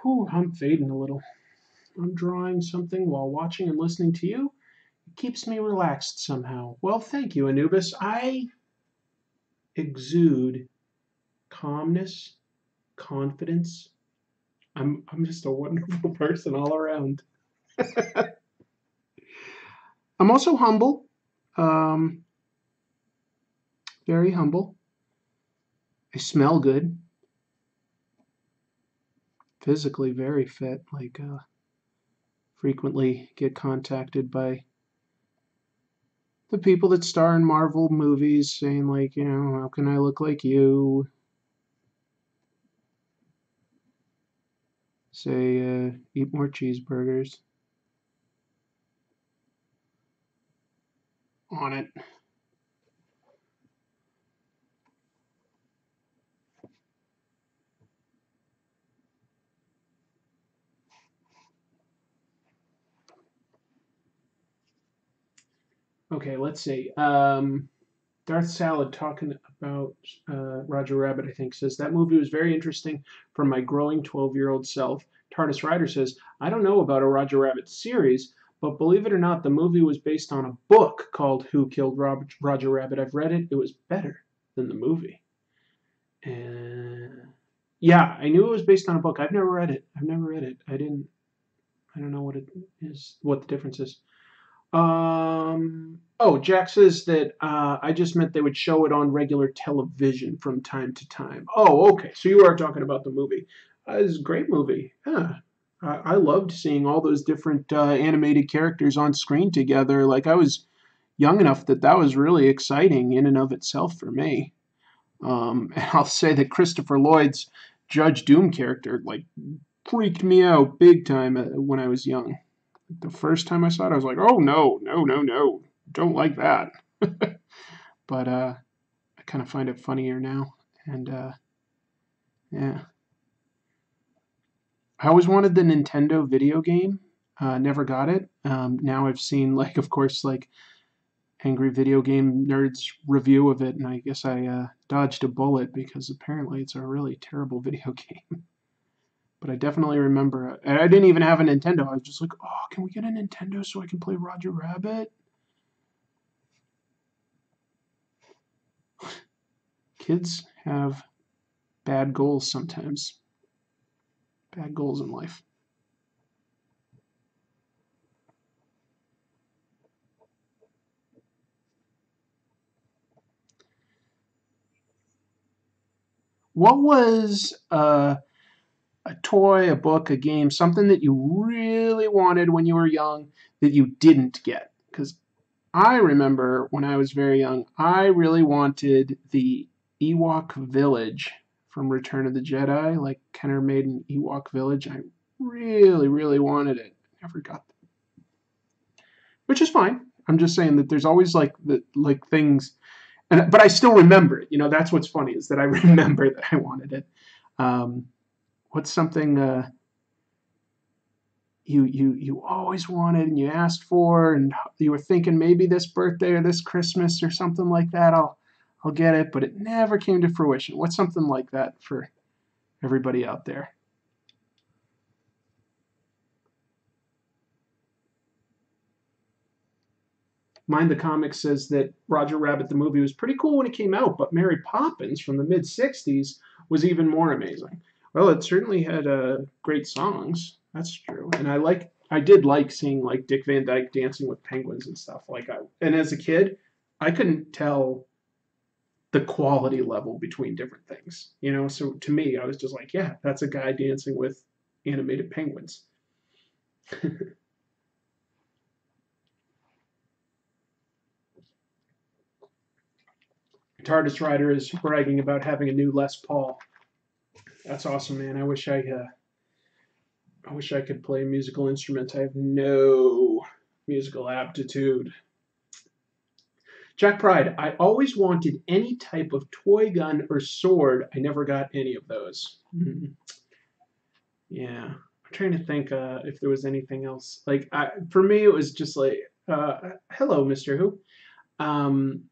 Ooh, I'm fading a little. I'm drawing something while watching and listening to you. It keeps me relaxed somehow. Well, thank you, Anubis. I exude calmness, confidence. I'm just a wonderful person all around. I'm also humble. Um, very humble. I smell good. Physically very fit. Like frequently get contacted by the people that star in Marvel movies saying like, you know, how can I look like you? Say, eat more cheeseburgers. On it. Okay, let's see. Darth Salad talking about Roger Rabbit, I think, says that movie was very interesting for my growing 12-year-old self. TARDIS Rider says, I don't know about a Roger Rabbit series, but believe it or not, the movie was based on a book called Who Killed Roger Rabbit. I've read it. It was better than the movie. And yeah, I knew it was based on a book. I've never read it. I've never read it. I don't know what it is, what the difference is. Oh, Jack says that I just meant they would show it on regular television from time to time. Oh, okay. So you are talking about the movie. It's a great movie. Yeah. I loved seeing all those different animated characters on screen together. Like, I was young enough that that was really exciting in and of itself for me. And I'll say that Christopher Lloyd's Judge Doom character, like, freaked me out big time when I was young. The first time I saw it, I was like, "Oh no, no, no, no, don't like that." But I kind of find it funnier now, and yeah, I always wanted the Nintendo video game. Never got it. Now I've seen, like, of course, like Angry Video Game Nerds review of it, and I guess I dodged a bullet because apparently it's a really terrible video game. But I definitely remember it. And I didn't even have a Nintendo. I was just like, oh, can we get a Nintendo so I can play Roger Rabbit? Kids have bad goals sometimes. Bad goals in life. What was a toy, a book, a game, something that you really wanted when you were young that you didn't get? Because I remember when I was very young, I really wanted the Ewok Village from Return of the Jedi. Like, Kenner made an Ewok Village. I really, really wanted it. Never got it, which is fine. I'm just saying that there's always like things, but I still remember it. You know, that's what's funny is that I remember that I wanted it. Um, what's something you always wanted and you asked for and you were thinking maybe this birthday or this Christmas or something like that I'll get it, but it never came to fruition. What's something like that for everybody out there? Mind the Comics says that Roger Rabbit the movie was pretty cool when it came out, but Mary Poppins from the mid '60s was even more amazing. Well, it certainly had great songs. That's true, and I did like seeing like Dick Van Dyke dancing with penguins and stuff. And as a kid, I couldn't tell the quality level between different things. You know, so to me, I was just like, yeah, that's a guy dancing with animated penguins. TARDIS Rider is bragging about having a new Les Paul. That's awesome, man. I wish I could play a musical instrument. I have no musical aptitude. Jack Pride, I always wanted any type of toy gun or sword. I never got any of those. Yeah, I'm trying to think if there was anything else. Like, for me, it was just like, hello, Mr. Who. Um,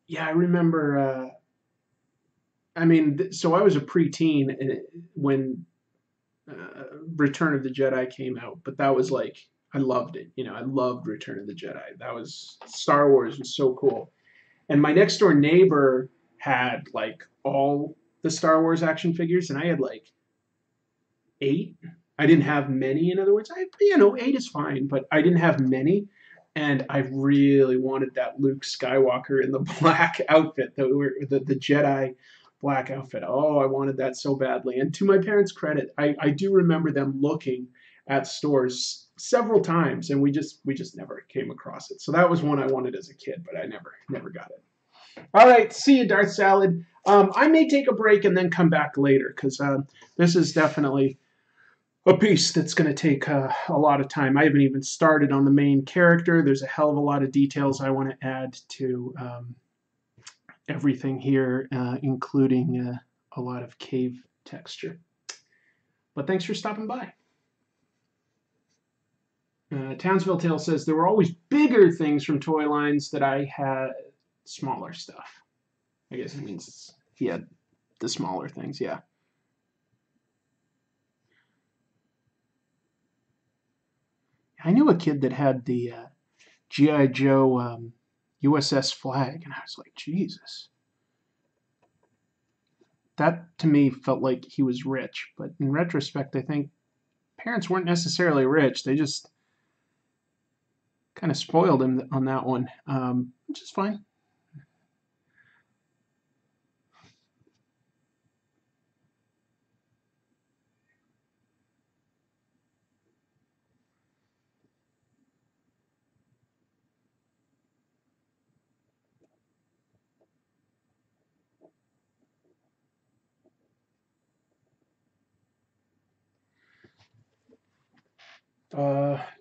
yeah, I remember. I mean, so I was a preteen when Return of the Jedi came out, but that was like I loved it. You know, I loved Return of the Jedi. That was Star Wars was so cool. And my next door neighbor had like all the Star Wars action figures, and I had like 8. I didn't have many. In other words, eight is fine, but I didn't have many. And I really wanted that Luke Skywalker in the black outfit, the Jedi black outfit. Oh, I wanted that so badly. And to my parents' credit, I do remember them looking at stores several times, and we just never came across it. So that was one I wanted as a kid, but I never got it. All right, see you, Darth Salad. I may take a break and then come back later because this is definitely a piece that's going to take a lot of time. I haven't even started on the main character. There's a hell of a lot of details I want to add to everything here, including a lot of cave texture. But thanks for stopping by. Townsville Tale says there were always bigger things from toy lines that I had smaller stuff. I guess it means he had the smaller things, yeah. I knew a kid that had the G.I. Joe USS Flag, and I was like, Jesus. That to me felt like he was rich, but in retrospect, I think parents weren't necessarily rich. They just kind of spoiled him on that one, which is fine.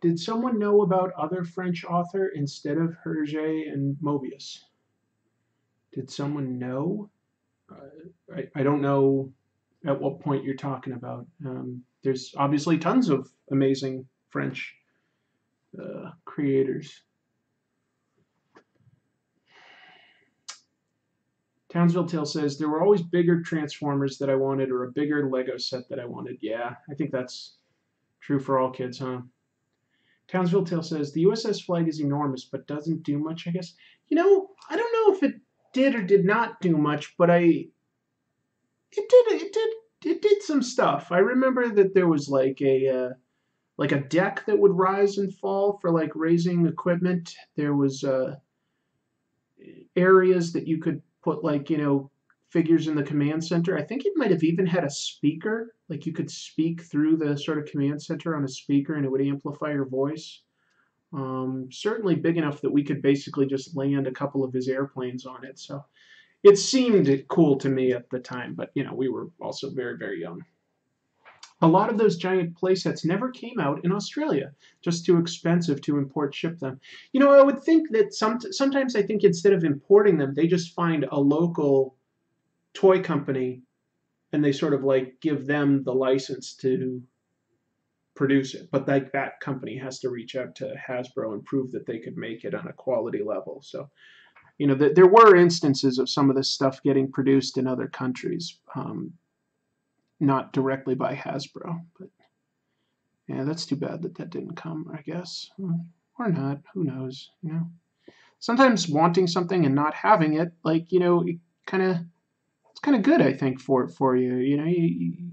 Did someone know about other French author instead of Hergé and Mobius? Did someone know? I don't know at what point you're talking about. There's obviously tons of amazing French creators. Townsville Tale says there were always bigger Transformers that I wanted or a bigger Lego set that I wanted. Yeah, I think that's true for all kids, huh? Townsville Tale says the USS Flag is enormous but doesn't do much, I guess. You know, I don't know if it did or did not do much, but it did some stuff. I remember that there was like a deck that would rise and fall for like raising equipment. There was areas that you could put like, figures in the command center. I think it might have even had a speaker, like you could speak through the sort of command center on a speaker and it would amplify your voice. Certainly big enough that we could basically just land a couple of his airplanes on it. So it seemed cool to me at the time, but we were also very, very young. A lot of those giant playsets never came out in Australia, just too expensive to import ship them. I would think that sometimes I think instead of importing them, they just find a local toy company and they sort of like give them the license to produce it. But like that company has to reach out to Hasbro and prove that they could make it on a quality level. So, there were instances of some of this stuff getting produced in other countries, not directly by Hasbro, but yeah, that's too bad that didn't come, I guess. Or not, who knows, Sometimes wanting something and not having it, like, it's kind of good, I think, for you. You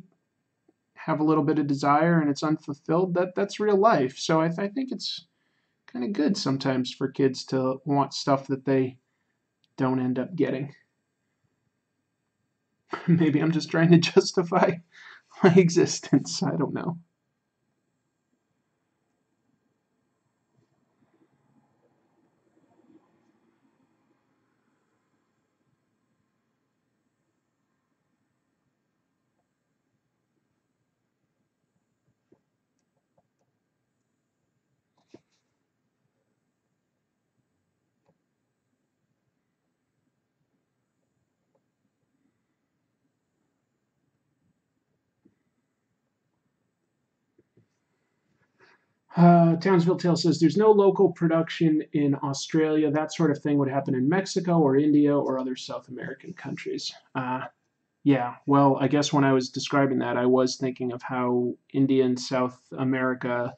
have a little bit of desire and it's unfulfilled. That's real life. So I think it's kind of good sometimes for kids to want stuff that they don't end up getting. Maybe I'm just trying to justify my existence. I don't know. Townsville Tale says there's no local production in Australia. That sort of thing would happen in Mexico or India or other South American countries. Yeah, well, I guess when I was describing that, I was thinking of how India and South America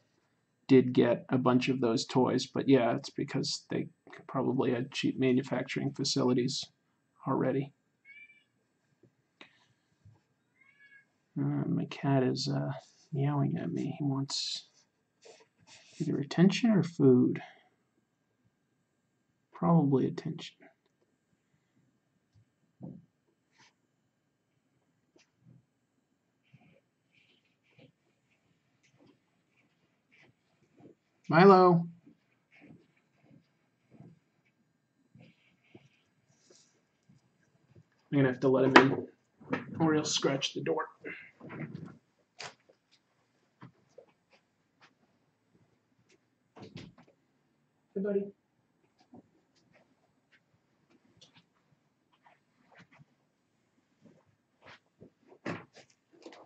did get a bunch of those toys. But yeah, it's because they probably had cheap manufacturing facilities already. My cat is meowing at me. He wants either attention or food. Probably attention. Milo. I'm gonna have to let him in, or he'll scratch the door. Hey, buddy.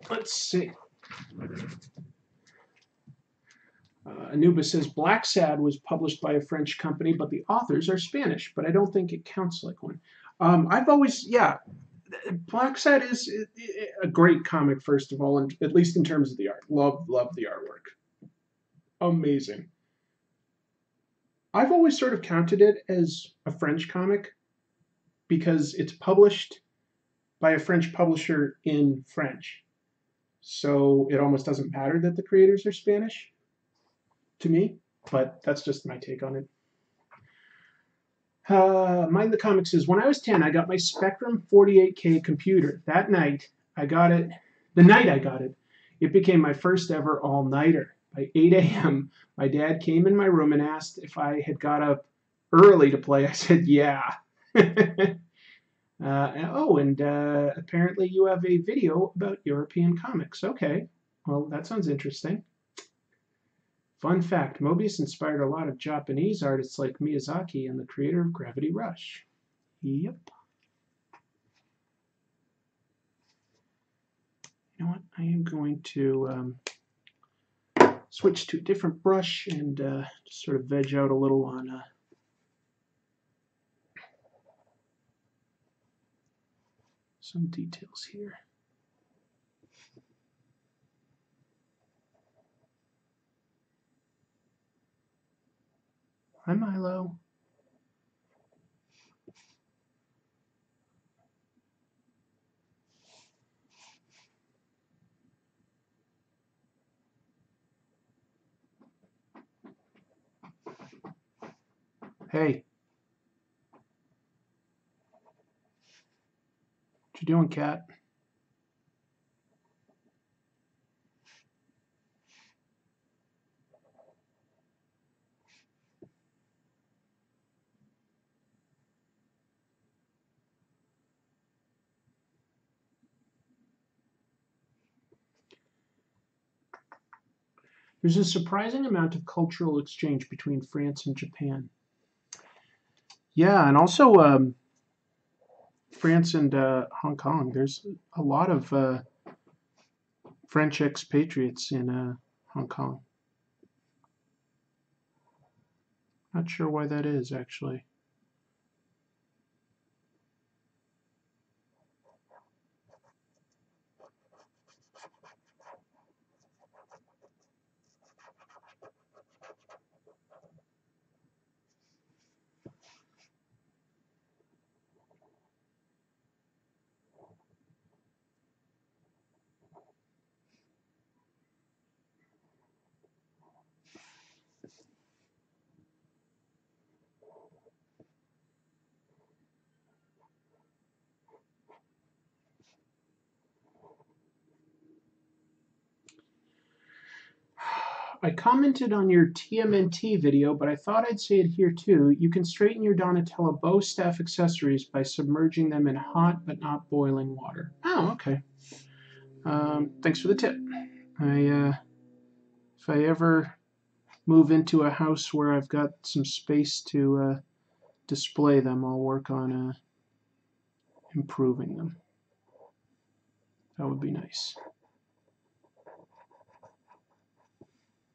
Let's see. Anubis says Black Sad was published by a French company, but the authors are Spanish, but I don't think it counts like one. I've always, yeah, Black Sad is a great comic, first of all, and at least in terms of the art. Love the artwork. Amazing. I've always sort of counted it as a French comic because it's published by a French publisher in French. So it almost doesn't matter that the creators are Spanish to me, but that's just my take on it. Mind the Comics says, when I was 10, I got my Spectrum 48K computer. That night, I got it. The night I got it, it became my first ever all-nighter. By 8 a.m., my dad came in my room and asked if I had got up early to play. I said, yeah. Apparently you have a video about European comics. Okay, well, that sounds interesting. Fun fact, Mobius inspired a lot of Japanese artists like Miyazaki and the creator of Gravity Rush. Yep. You know what? I am going to switch to a different brush and just sort of veg out a little on some details here. Hi, Milo. Hey. What you doing, cat? There's a surprising amount of cultural exchange between France and Japan. Yeah, and also France and Hong Kong. There's a lot of French expatriates in Hong Kong. Not sure why that is, actually. I commented on your TMNT video, but I thought I'd say it here too. You can straighten your Donatello bow staff accessories by submerging them in hot but not boiling water. Oh, okay. Thanks for the tip. If I ever move into a house where I've got some space to display them, I'll work on improving them. That would be nice.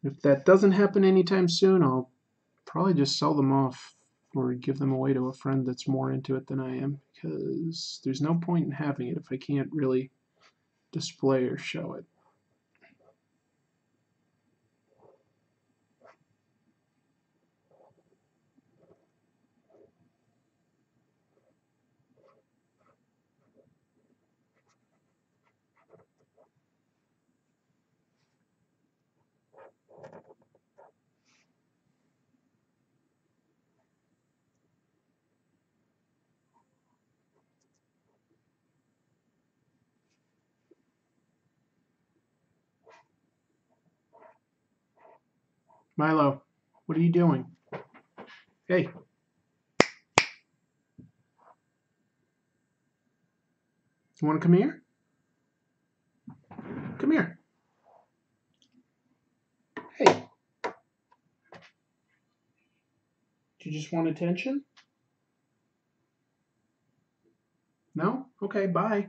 If that doesn't happen anytime soon, I'll probably just sell them off or give them away to a friend that's more into it than I am, because there's no point in having it if I can't really display or show it. Milo, what are you doing? Hey. You want to come here? Come here. Hey. Do you just want attention? No? Okay, bye.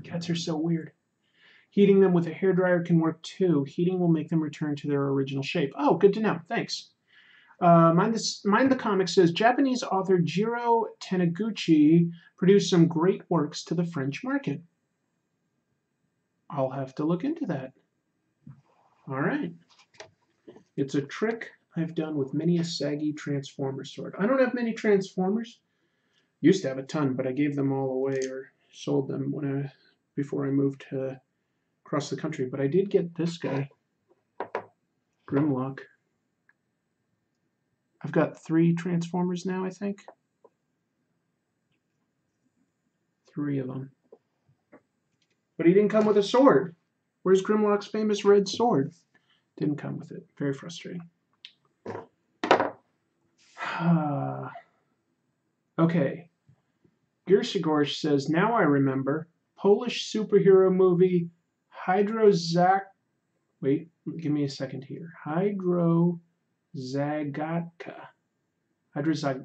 Cats are so weird. Heating them with a hairdryer can work too. Heating will make them return to their original shape. Oh, good to know. Thanks. Mind the Comic says Japanese author Jiro Taniguchi produced some great works to the French market. I'll have to look into that. All right. It's a trick I've done with many a saggy Transformer sword. I don't have many Transformers. Used to have a ton, but I gave them all away or sold them before I moved across the country. But I did get this guy, Grimlock. I've got 3 Transformers now, I think. 3 of them. But he didn't come with a sword. Where's Grimlock's famous red sword? Didn't come with it. Very frustrating. Okay. Gersegorsh says, now I remember. Polish superhero movie Wait, give me a second here. Hydrozagatka. Hydrozagatka.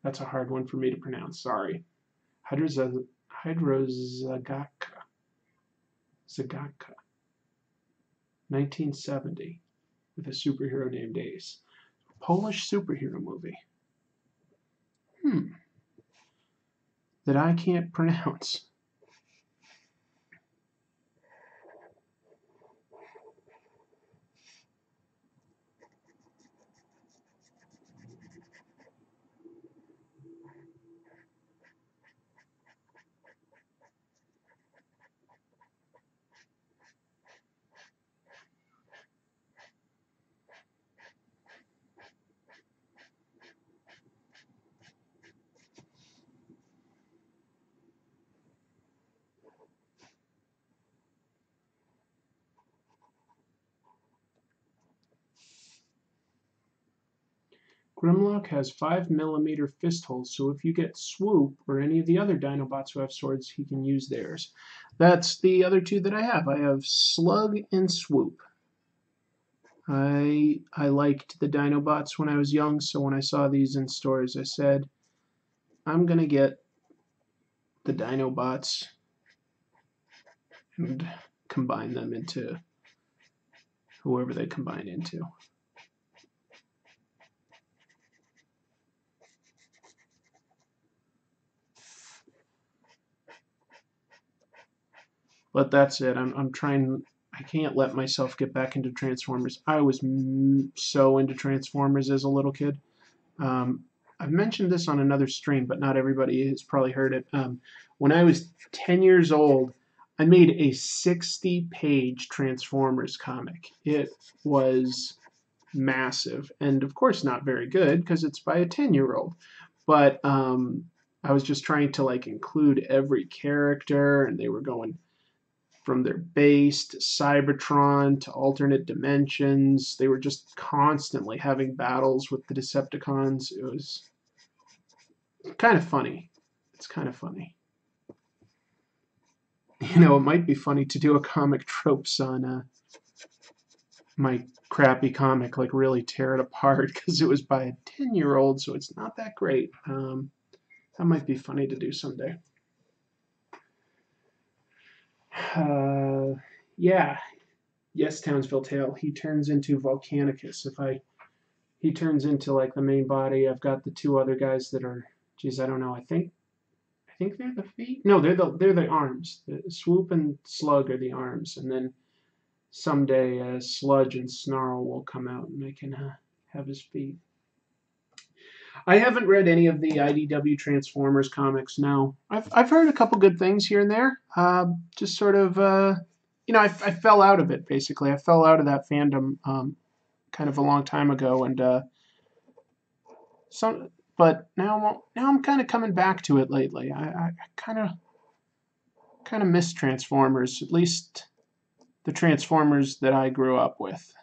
That's a hard one for me to pronounce. Sorry. Hydrozagatka. Zagatka. 1970. With a superhero named Ace. Polish superhero movie. That I can't pronounce. Grimlock has 5mm fist holes, so if you get Swoop or any of the other Dinobots who have swords, he can use theirs. That's the other 2 that I have. I have Slug and Swoop. I liked the Dinobots when I was young, so when I saw these in stores, I said, I'm going to get the Dinobots and combine them into whoever they combine into. But that's it. I'm trying. I can't let myself get back into Transformers. I was so into Transformers as a little kid. I've mentioned this on another stream, but not everybody has probably heard it. When I was 10 years old, I made a 60-page Transformers comic. It was massive, and of course not very good because it's by a 10-year-old. But I was just trying to include every character, and they were going from their base to Cybertron to alternate dimensions. They were just constantly having battles with the Decepticons. It was kind of funny. It's kind of funny. You know, it might be funny to do a comic tropes on my crappy comic, really tear it apart because it was by a 10-year-old, so it's not that great. That might be funny to do someday. Yeah. Yes, Townsville Tale. He turns into Volcanicus. He turns into the main body. I've got the 2 other guys that are, geez, I don't know. I think they're the feet. No, they're the arms. The Swoop and Slug are the arms, and then someday Sludge and Snarl will come out, and they can have his feet. I haven't read any of the IDW Transformers comics. No, I've heard a couple good things here and there. Just sort of, I fell out of it basically. I fell out of that fandom kind of a long time ago, and but now I'm kind of coming back to it lately. I kind of miss Transformers, at least the Transformers that I grew up with.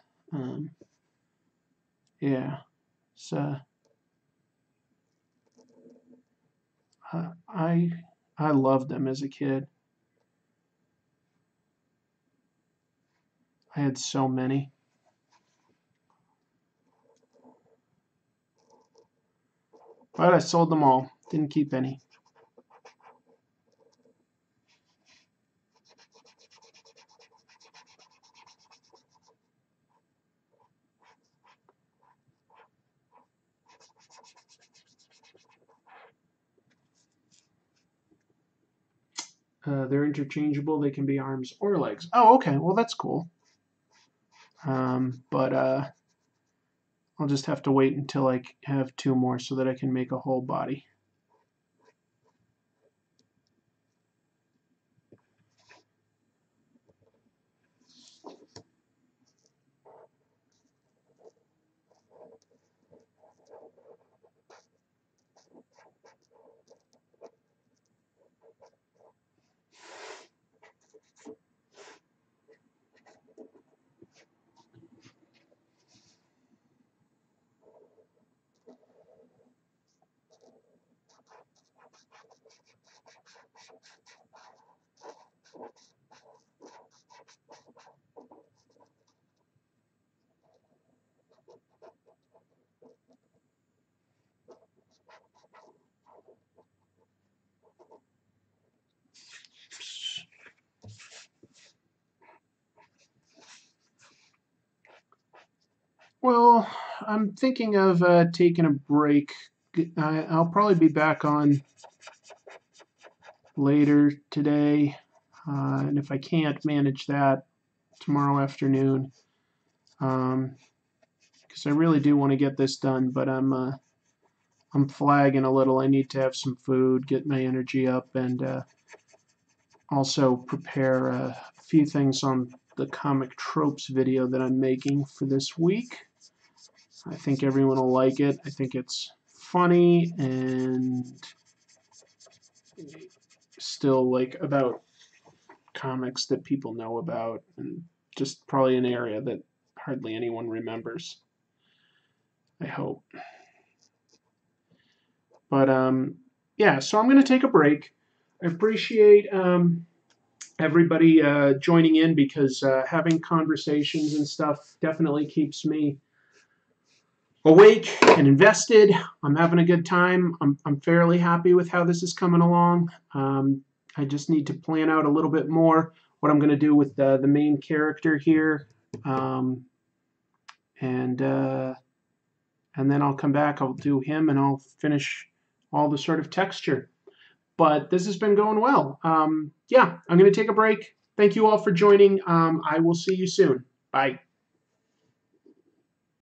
Yeah, so. I loved them as a kid. I had so many. But I sold them all. Didn't keep any. They're interchangeable. They can be arms or legs. Oh, okay. Well, that's cool. But I'll just have to wait until I have 2 more so that I can make a whole body. Well, I'm thinking of taking a break. I'll probably be back on later today, and if I can't manage that, tomorrow afternoon, because I really do want to get this done, but I'm flagging a little. I need to have some food, get my energy up, and also prepare a few things on the comic tropes video that I'm making for this week. I think everyone will like it. I think it's funny and still like about comics that people know about, and just probably an area that hardly anyone remembers. I hope. But yeah, so I'm going to take a break. I appreciate everybody joining in, because having conversations and stuff definitely keeps me awake and invested. I'm having a good time. I'm fairly happy with how this is coming along. I just need to plan out a little bit more what I'm going to do with the main character here, and then I'll come back. I'll do him, and I'll finish all the sort of texture. But this has been going well. Yeah, I'm going to take a break. Thank you all for joining. I will see you soon. Bye.